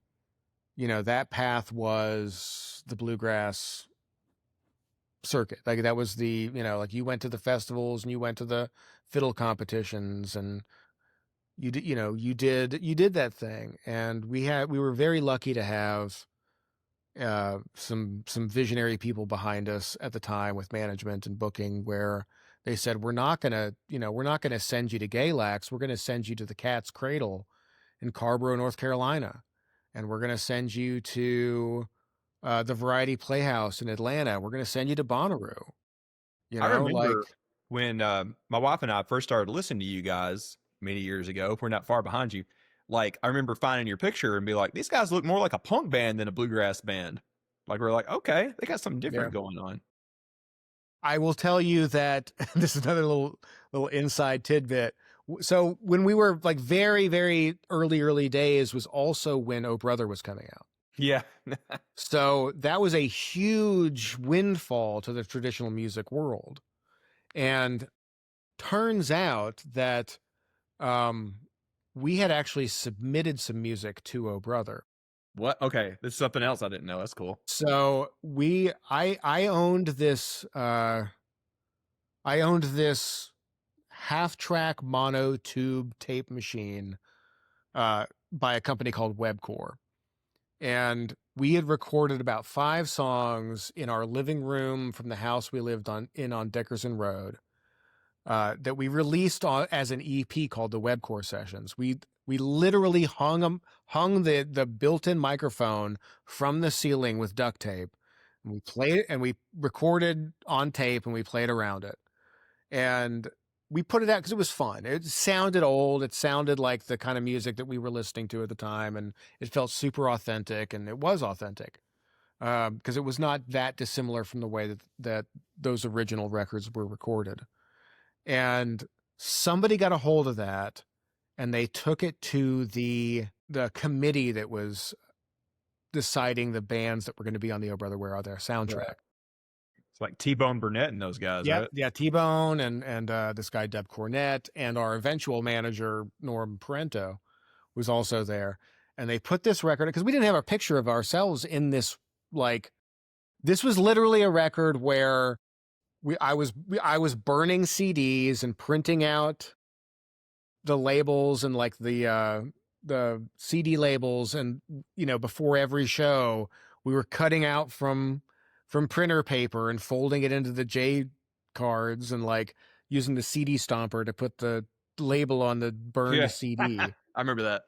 that path was the bluegrass circuit. Like that was the, like you went to the festivals and you went to the fiddle competitions and you did that thing. And we were very lucky to have some visionary people behind us at the time with management and booking where they said, we're not going to send you to Galax. We're going to send you to the Cat's Cradle in Carborough, North Carolina. And we're going to send you to the Variety Playhouse in Atlanta. We're going to send you to Bonnaroo. I remember when my wife and I first started listening to you guys many years ago. We're not far behind you. Like, I remember finding your picture and be like, these guys look more like a punk band than a bluegrass band. Like, we're like, okay, they got something different going on. I will tell you that this is another little inside tidbit. So when we were like very, very early days was also when Oh Brother was coming out. Yeah. So that was a huge windfall to the traditional music world. And turns out that we had actually submitted some music to Oh Brother. What? Okay, this is something else I didn't know. That's cool. So I owned this half-track mono tube tape machine by a company called Webcore. And we had recorded about 5 songs in our living room from the house we lived on Dickerson Road, that we released as an EP called the Webcore Sessions. We literally hung the built-in microphone from the ceiling with duct tape, and we played and we recorded on tape, and we played around it, and we put it out because it was fun. It sounded old. It sounded like the kind of music that we were listening to at the time, and it felt super authentic, and it was authentic because it was not that dissimilar from the way that those original records were recorded. And somebody got a hold of that, and they took it to the committee that was deciding the bands that were going to be on the Oh Brother Where Are They soundtrack. Right. It's like T-Bone Burnett and those guys, right? Yeah, T-Bone and this guy Deb Cornett, and our eventual manager Norm Parento was also there. And they put this record, because we didn't have a picture of ourselves in this, like, this was literally a record where I was burning CDs and printing out the labels and like the CD labels, and before every show we were cutting out from printer paper and folding it into the J cards and like using the CD stomper to put the label on the burned CD. I remember that.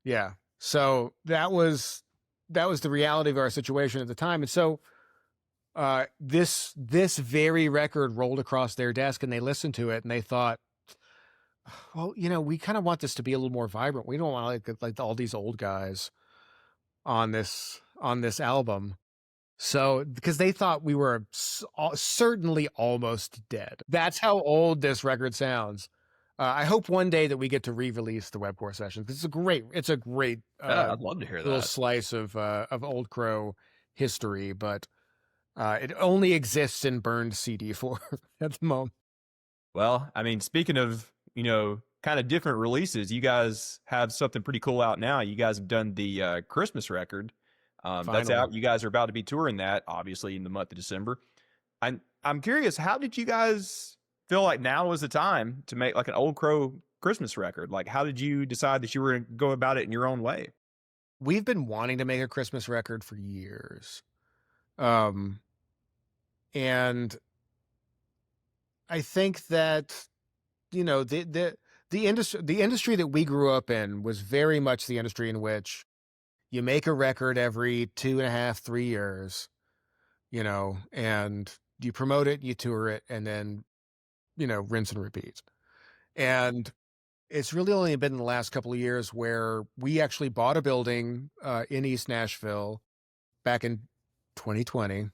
Yeah. So that was the reality of our situation at the time. And so this very record rolled across their desk, and they listened to it, and they thought, well, we kind of want this to be a little more vibrant. We don't want like all these old guys on this album. So, because they thought we were certainly almost dead. That's how old this record sounds. I hope one day that we get to re-release the Webcore Sessions. It's a great I'd love to hear little that. slice of Old Crow history, but it only exists in burned CD form at the moment. Well, I mean, speaking of, kind of different releases, you guys have something pretty cool out now. You guys have done the Christmas record. That's Finally. out. You guys are about to be touring that, obviously, in the month of December. I'm curious, how did you guys feel like now was the time to make like an Old Crow Christmas record? Like, how did you decide that you were going to go about it in your own way? We've been wanting to make a Christmas record for years. And I think that, the industry that we grew up in was very much the industry in which you make a record every 2.5, 3 years, and you promote it, you tour it, and then, rinse and repeat. And it's really only been in the last couple of years where we actually bought a building in East Nashville back in 2020,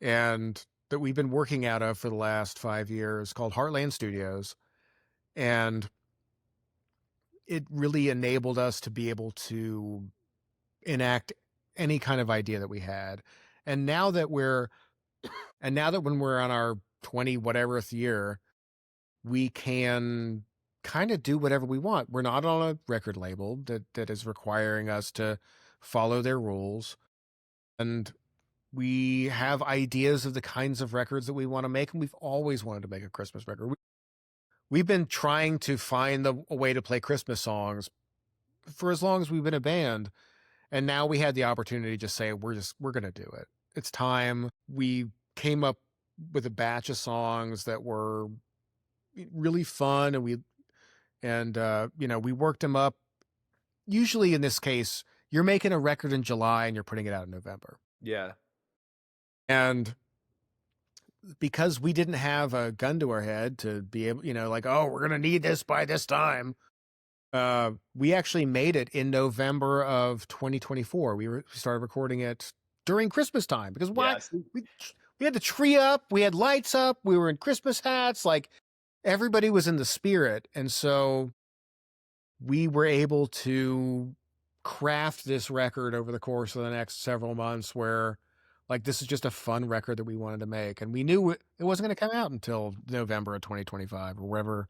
and that we've been working out of for the last 5 years, called Heartland Studios. And it really enabled us to be able to enact any kind of idea that we had. And now that when we're on our 20 whateverth year, we can kind of do whatever we want. We're not on a record label that is requiring us to follow their rules. And we have ideas of the kinds of records that we want to make, and we've always wanted to make a Christmas record. We've been trying to find a way to play Christmas songs for as long as we've been a band. And now we had the opportunity to just say, we're going to do it. It's time. We came up with a batch of songs that were really fun, and we worked them up. Usually in this case, you're making a record in July and you're putting it out in November. Yeah. And because we didn't have a gun to our head to be able, we're going to need this by this time. We actually made it in November of 2024. We started recording it during Christmas time because we had the tree up, we had lights up, we were in Christmas hats, like everybody was in the spirit. And so we were able to craft this record over the course of the next several months where like, this is just a fun record that we wanted to make. And we knew it wasn't going to come out until November of 2025 or wherever,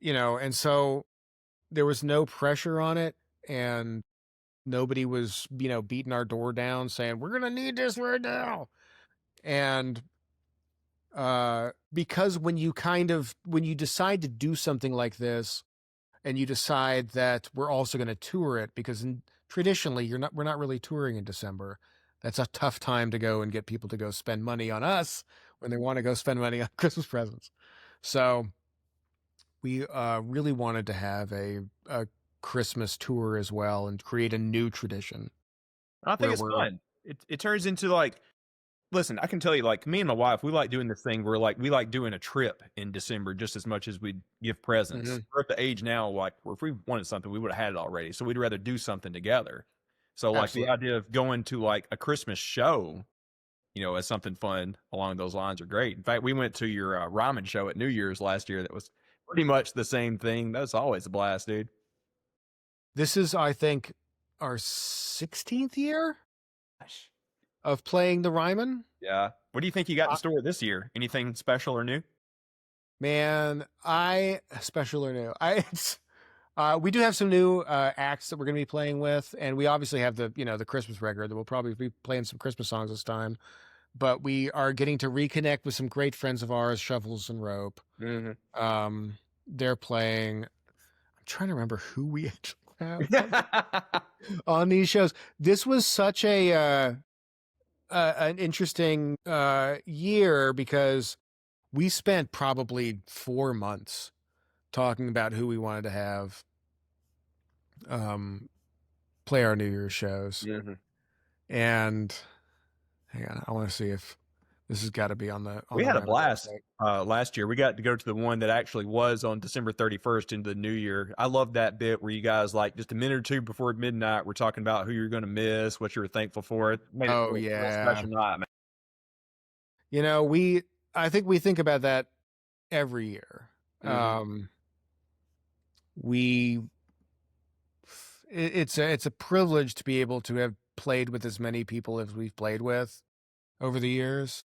and so there was no pressure on it, and nobody was, beating our door down saying, we're going to need this right now. And because when you decide to do something like this and you decide that we're also going to tour it, because in traditionally we're not really touring in December. That's a tough time to go and get people to go spend money on us when they want to go spend money on Christmas presents. So we really wanted to have a Christmas tour as well and create a new tradition. I think it's fun. It turns into like, listen, I can tell you, like, me and my wife, we like doing this thing where, like, we like doing a trip in December just as much as we give presents. We're at the age now, like, where if we wanted something, we would have had it already. So we'd rather do something together. So, like, the idea of going to, like, a Christmas show, you know, as something fun along those lines are great. In fact, we went to your ramen show at New Year's last year. That was pretty much the same thing. That's always a blast, dude. This is, I think, our 16th year of playing the Ryman. Yeah. What do you think you got in store this year? Anything special or new? Man, special or new? We do have some new acts that we're going to be playing with, and we obviously have the Christmas record that we'll probably be playing some Christmas songs this time. But we are getting to reconnect with some great friends of ours, Shovels and Rope. They're playing. I'm trying to remember who we actually have on these shows. This was such an interesting year because we spent probably 4 months talking about who we wanted to have play our New Year's shows. And hang on, I want to see if this has got to be on the. We had a blast last year. We got to go to the one that actually was on December 31st into the New Year. I love that bit where you guys, like, just a minute or two before midnight, we're talking about who you're going to miss, what you were thankful for. Oh, yeah. Special night, man. You know, I think we think about that every year. It's a privilege to be able to have played with as many people as we've played with over the years.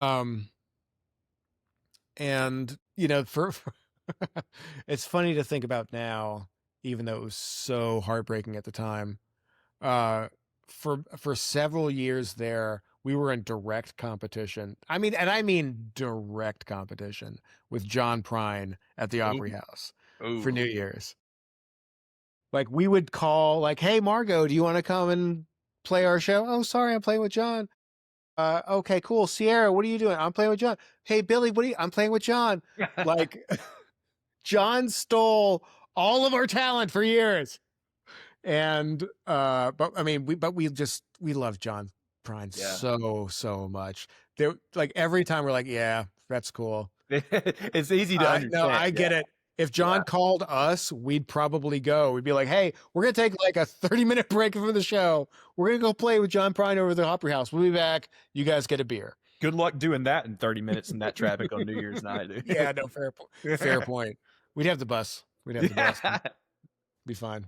And you know, for it's funny to think about now, even though it was so heartbreaking at the time. For several years there, we were in direct competition. I mean direct competition with John Prine at the Opry House for New Year's. Like, we would call, like, "Hey, Margot, do you want to come and play our show?" "Oh, sorry, I'm playing with John." "Okay, cool. Sierra, what are you doing?" "I'm playing with John." "Hey, Billy, I'm playing with John." Like, John stole all of our talent for years. And, but I mean, we love John Prine so much. Like, every time we're like, "Yeah, that's cool." It's easy to understand. No, I get it. If John called us, we'd probably go. We'd be like, "Hey, we're going to take like a 30-minute break from the show. We're going to go play with John Prine over the Opry House. We'll be back. You guys get a beer." Good luck doing that in 30 minutes in that traffic on New Year's night, dude. Yeah, no, fair point. We'd have the bus. Be fine.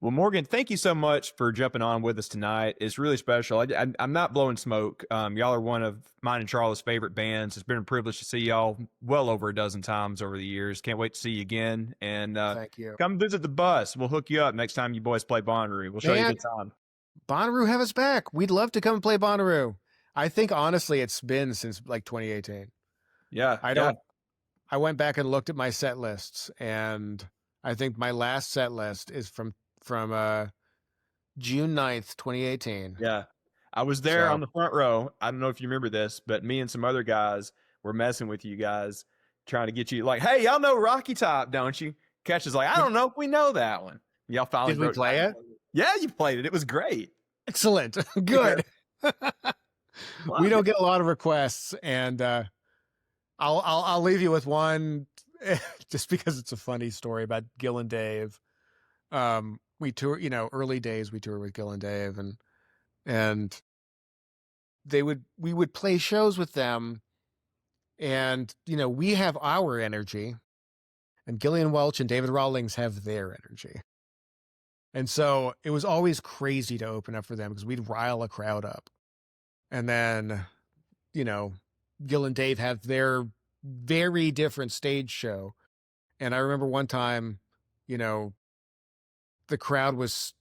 Well, Morgan, thank you so much for jumping on with us tonight. It's really special. I'm not blowing smoke. Y'all are one of mine and Charlie's favorite bands. It's been a privilege to see y'all well over a dozen times over the years. Can't wait to see you again. And thank you. Come visit the bus. We'll hook you up next time you boys play Bonnaroo. We'll show you a good time. Bonnaroo, have us back. We'd love to come and play Bonnaroo. I think, honestly, it's been since like 2018. Yeah. I went back and looked at my set lists, and I think my last set list is from June 9th, 2018. Yeah. I was there on the front row. I don't know if you remember this, but me and some other guys were messing with you guys, trying to get you like, "Hey, y'all know Rocky Top, don't you?" Catch is like, "I don't know if we know that one." Y'all finally Did we play it? Yeah, you played it. It was great. Excellent. Good. We don't get a lot of requests, and I'll leave you with one just because it's a funny story about Gil and Dave. We tour, early days we toured with Gil and Dave, and we would play shows with them, and we have our energy, and Gillian Welch and David Rawlings have their energy. And so it was always crazy to open up for them because we'd rile a crowd up. And then, Gil and Dave have their very different stage show. And I remember one time, the crowd was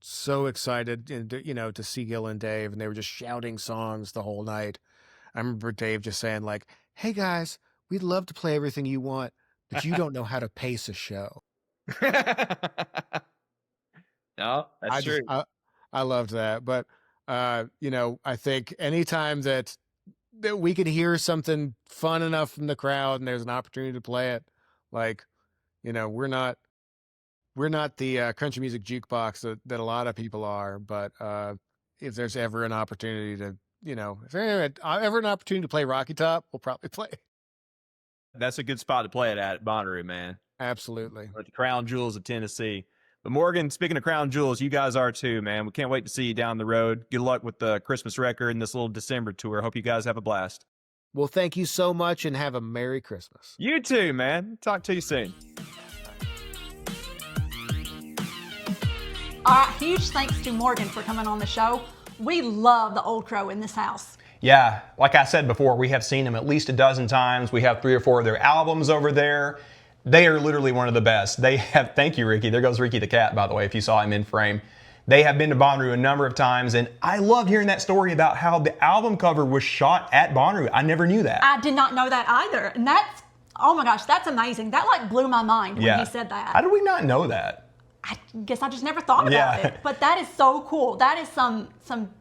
so excited, to see Gil and Dave, and they were just shouting songs the whole night. I remember Dave just saying, like, "Hey guys, we'd love to play everything you want, but you don't know how to pace a show." No, that's true. I I loved that. But I think anytime that we could hear something fun enough from the crowd and there's an opportunity to play it, like, we're not the country music jukebox that a lot of people are, but if there's ever an opportunity to, if there's ever an opportunity to play Rocky Top, we'll probably play. That's a good spot to play it at Bonnaroo, man. Absolutely. At the Crown Jewels of Tennessee. But Morgan, speaking of Crown Jewels, you guys are too, man. We can't wait to see you down the road. Good luck with the Christmas record and this little December tour. Hope you guys have a blast. Well, thank you so much and have a Merry Christmas. You too, man. Talk to you soon. All right, huge thanks to Morgan for coming on the show. We love the Old Crow in this house. Yeah, like I said before, we have seen them at least a dozen times. We have 3 or 4 of their albums over there. They are literally one of the best. They have, thank you, Ricky. There goes Ricky the cat, by the way, if you saw him in frame. They have been to Bonnaroo a number of times, and I loved hearing that story about how the album cover was shot at Bonnaroo. I never knew that. I did not know that either. And that's, oh my gosh, that's amazing. That like blew my mind when he said that. How did we not know that? I guess I just never thought about it. But that is so cool. That is some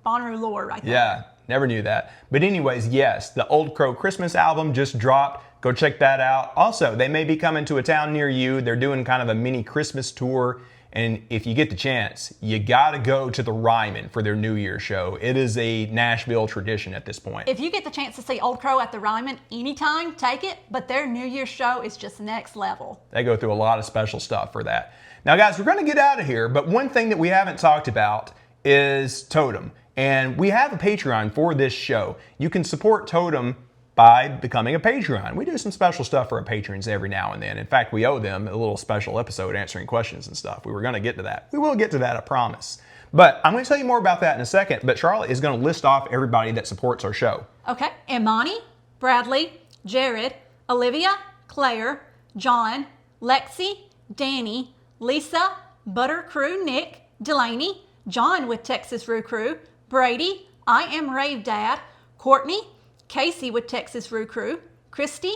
Bonnaroo lore right there. Yeah, never knew that. But anyways, yes, the Old Crow Christmas album just dropped. Go check that out. Also, they may be coming to a town near you. They're doing kind of a mini Christmas tour. And if you get the chance, you got to go to the Ryman for their New Year's show. It is a Nashville tradition at this point. If you get the chance to see Old Crow at the Ryman anytime, take it. But their New Year's show is just next level. They go through a lot of special stuff for that. Now, guys, we're going to get out of here. But one thing that we haven't talked about is Totem. And we have a Patreon for this show. You can support Totem by becoming a Patreon. We do some special stuff for our patrons every now and then. In fact, we owe them a little special episode answering questions and stuff. We were going to get to that. We will get to that, I promise. But I'm going to tell you more about that in a second. But Charlotte is going to list off everybody that supports our show. Okay. Imani, Bradley, Jared, Olivia, Claire, John, Lexi, Danny, Lisa, Butter Crew, Nick, Delaney, John with Texas Roo Crew, Brady, I Am Rave Dad, Courtney, Casey with Texas Roo Crew, Christy,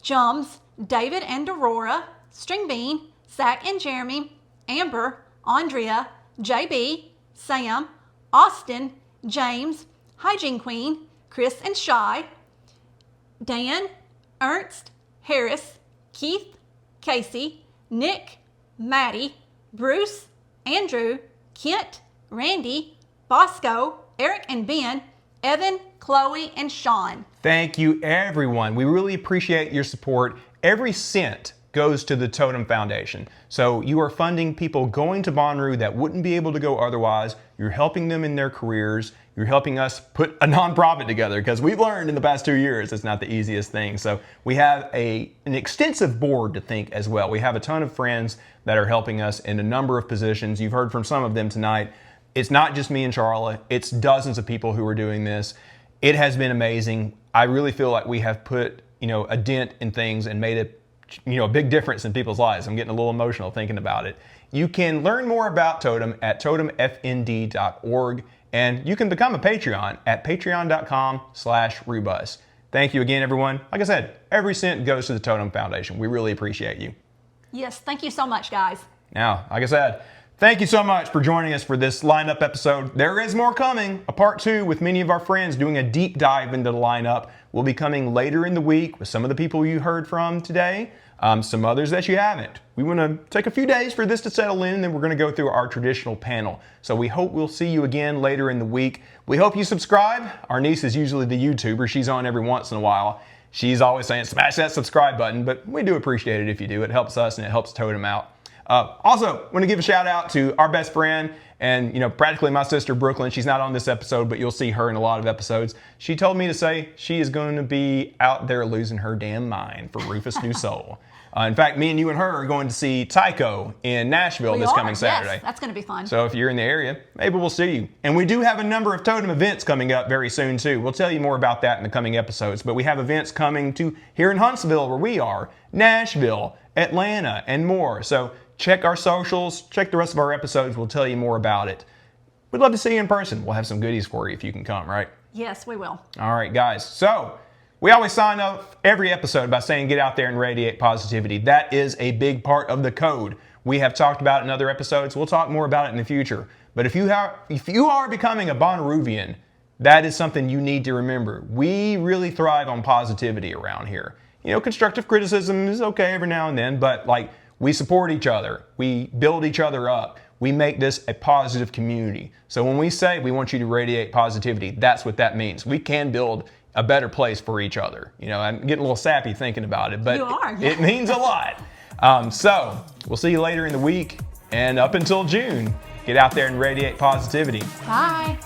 Jums, David and Aurora, String Bean, Zach and Jeremy, Amber, Andrea, JB, Sam, Austin, James, Hygiene Queen, Chris and Shy, Dan, Ernst, Harris, Keith, Casey, Nick, Maddie, Bruce, Andrew, Kent, Randy, Bosco, Eric and Ben, Evan, Chloe, and Sean. Thank you, everyone. We really appreciate your support. Every cent goes to the Totem Foundation. So you are funding people going to Bonnaroo that wouldn't be able to go otherwise. You're helping them in their careers. You're helping us put a nonprofit together because we've learned in the past 2 years it's not the easiest thing. So we have an extensive board to thank as well. We have a ton of friends that are helping us in a number of positions. You've heard from some of them tonight. It's not just me and Charlotte. It's dozens of people who are doing this. It has been amazing. I really feel like we have put, a dent in things and made a big difference in people's lives. I'm getting a little emotional thinking about it. You can learn more about Totem at totemfnd.org, and you can become a Patreon at patreon.com/Roobus. Thank you again, everyone. Like I said, every cent goes to the Totem Foundation. We really appreciate you. Yes, thank you so much, guys. Now, like I said, thank you so much for joining us for this lineup episode. There is more coming. A part 2 with many of our friends doing a deep dive into the lineup will be coming later in the week with some of the people you heard from today, some others that you haven't. We want to take a few days for this to settle in, and then we're going to go through our traditional panel. So we hope we'll see you again later in the week. We hope you subscribe. Our niece is usually the YouTuber. She's on every once in a while. She's always saying, smash that subscribe button, but we do appreciate it if you do. It helps us and it helps Totem out. Also, want to give a shout out to our best friend and, practically my sister, Brooklyn. She's not on this episode, but you'll see her in a lot of episodes. She told me to say she is going to be out there losing her damn mind for Rufus New Soul. In fact, me and you and her are going to see Tycho in Nashville this coming Saturday. Yes, that's going to be fun. So if you're in the area, maybe we'll see you. And we do have a number of Totem events coming up very soon, too. We'll tell you more about that in the coming episodes. But we have events coming to here in Huntsville, where we are, Nashville, Atlanta, and more. So check our socials, check the rest of our episodes. We'll tell you more about it. We'd love to see you in person. We'll have some goodies for you if you can come, right? Yes, we will. All right, guys. So we always sign off every episode by saying get out there and radiate positivity. That is a big part of the code. We have talked about it in other episodes. We'll talk more about it in the future. But if you are becoming a Bonnaroovian, that is something you need to remember. We really thrive on positivity around here. You know, constructive criticism is okay every now and then, but like, we support each other. We build each other up. We make this a positive community. So when we say we want you to radiate positivity, that's what that means. We can build a better place for each other. You know, I'm getting a little sappy thinking about it, but You are, yeah. it means a lot. So we'll see you later in the week, and up until June, get out there and radiate positivity. Bye.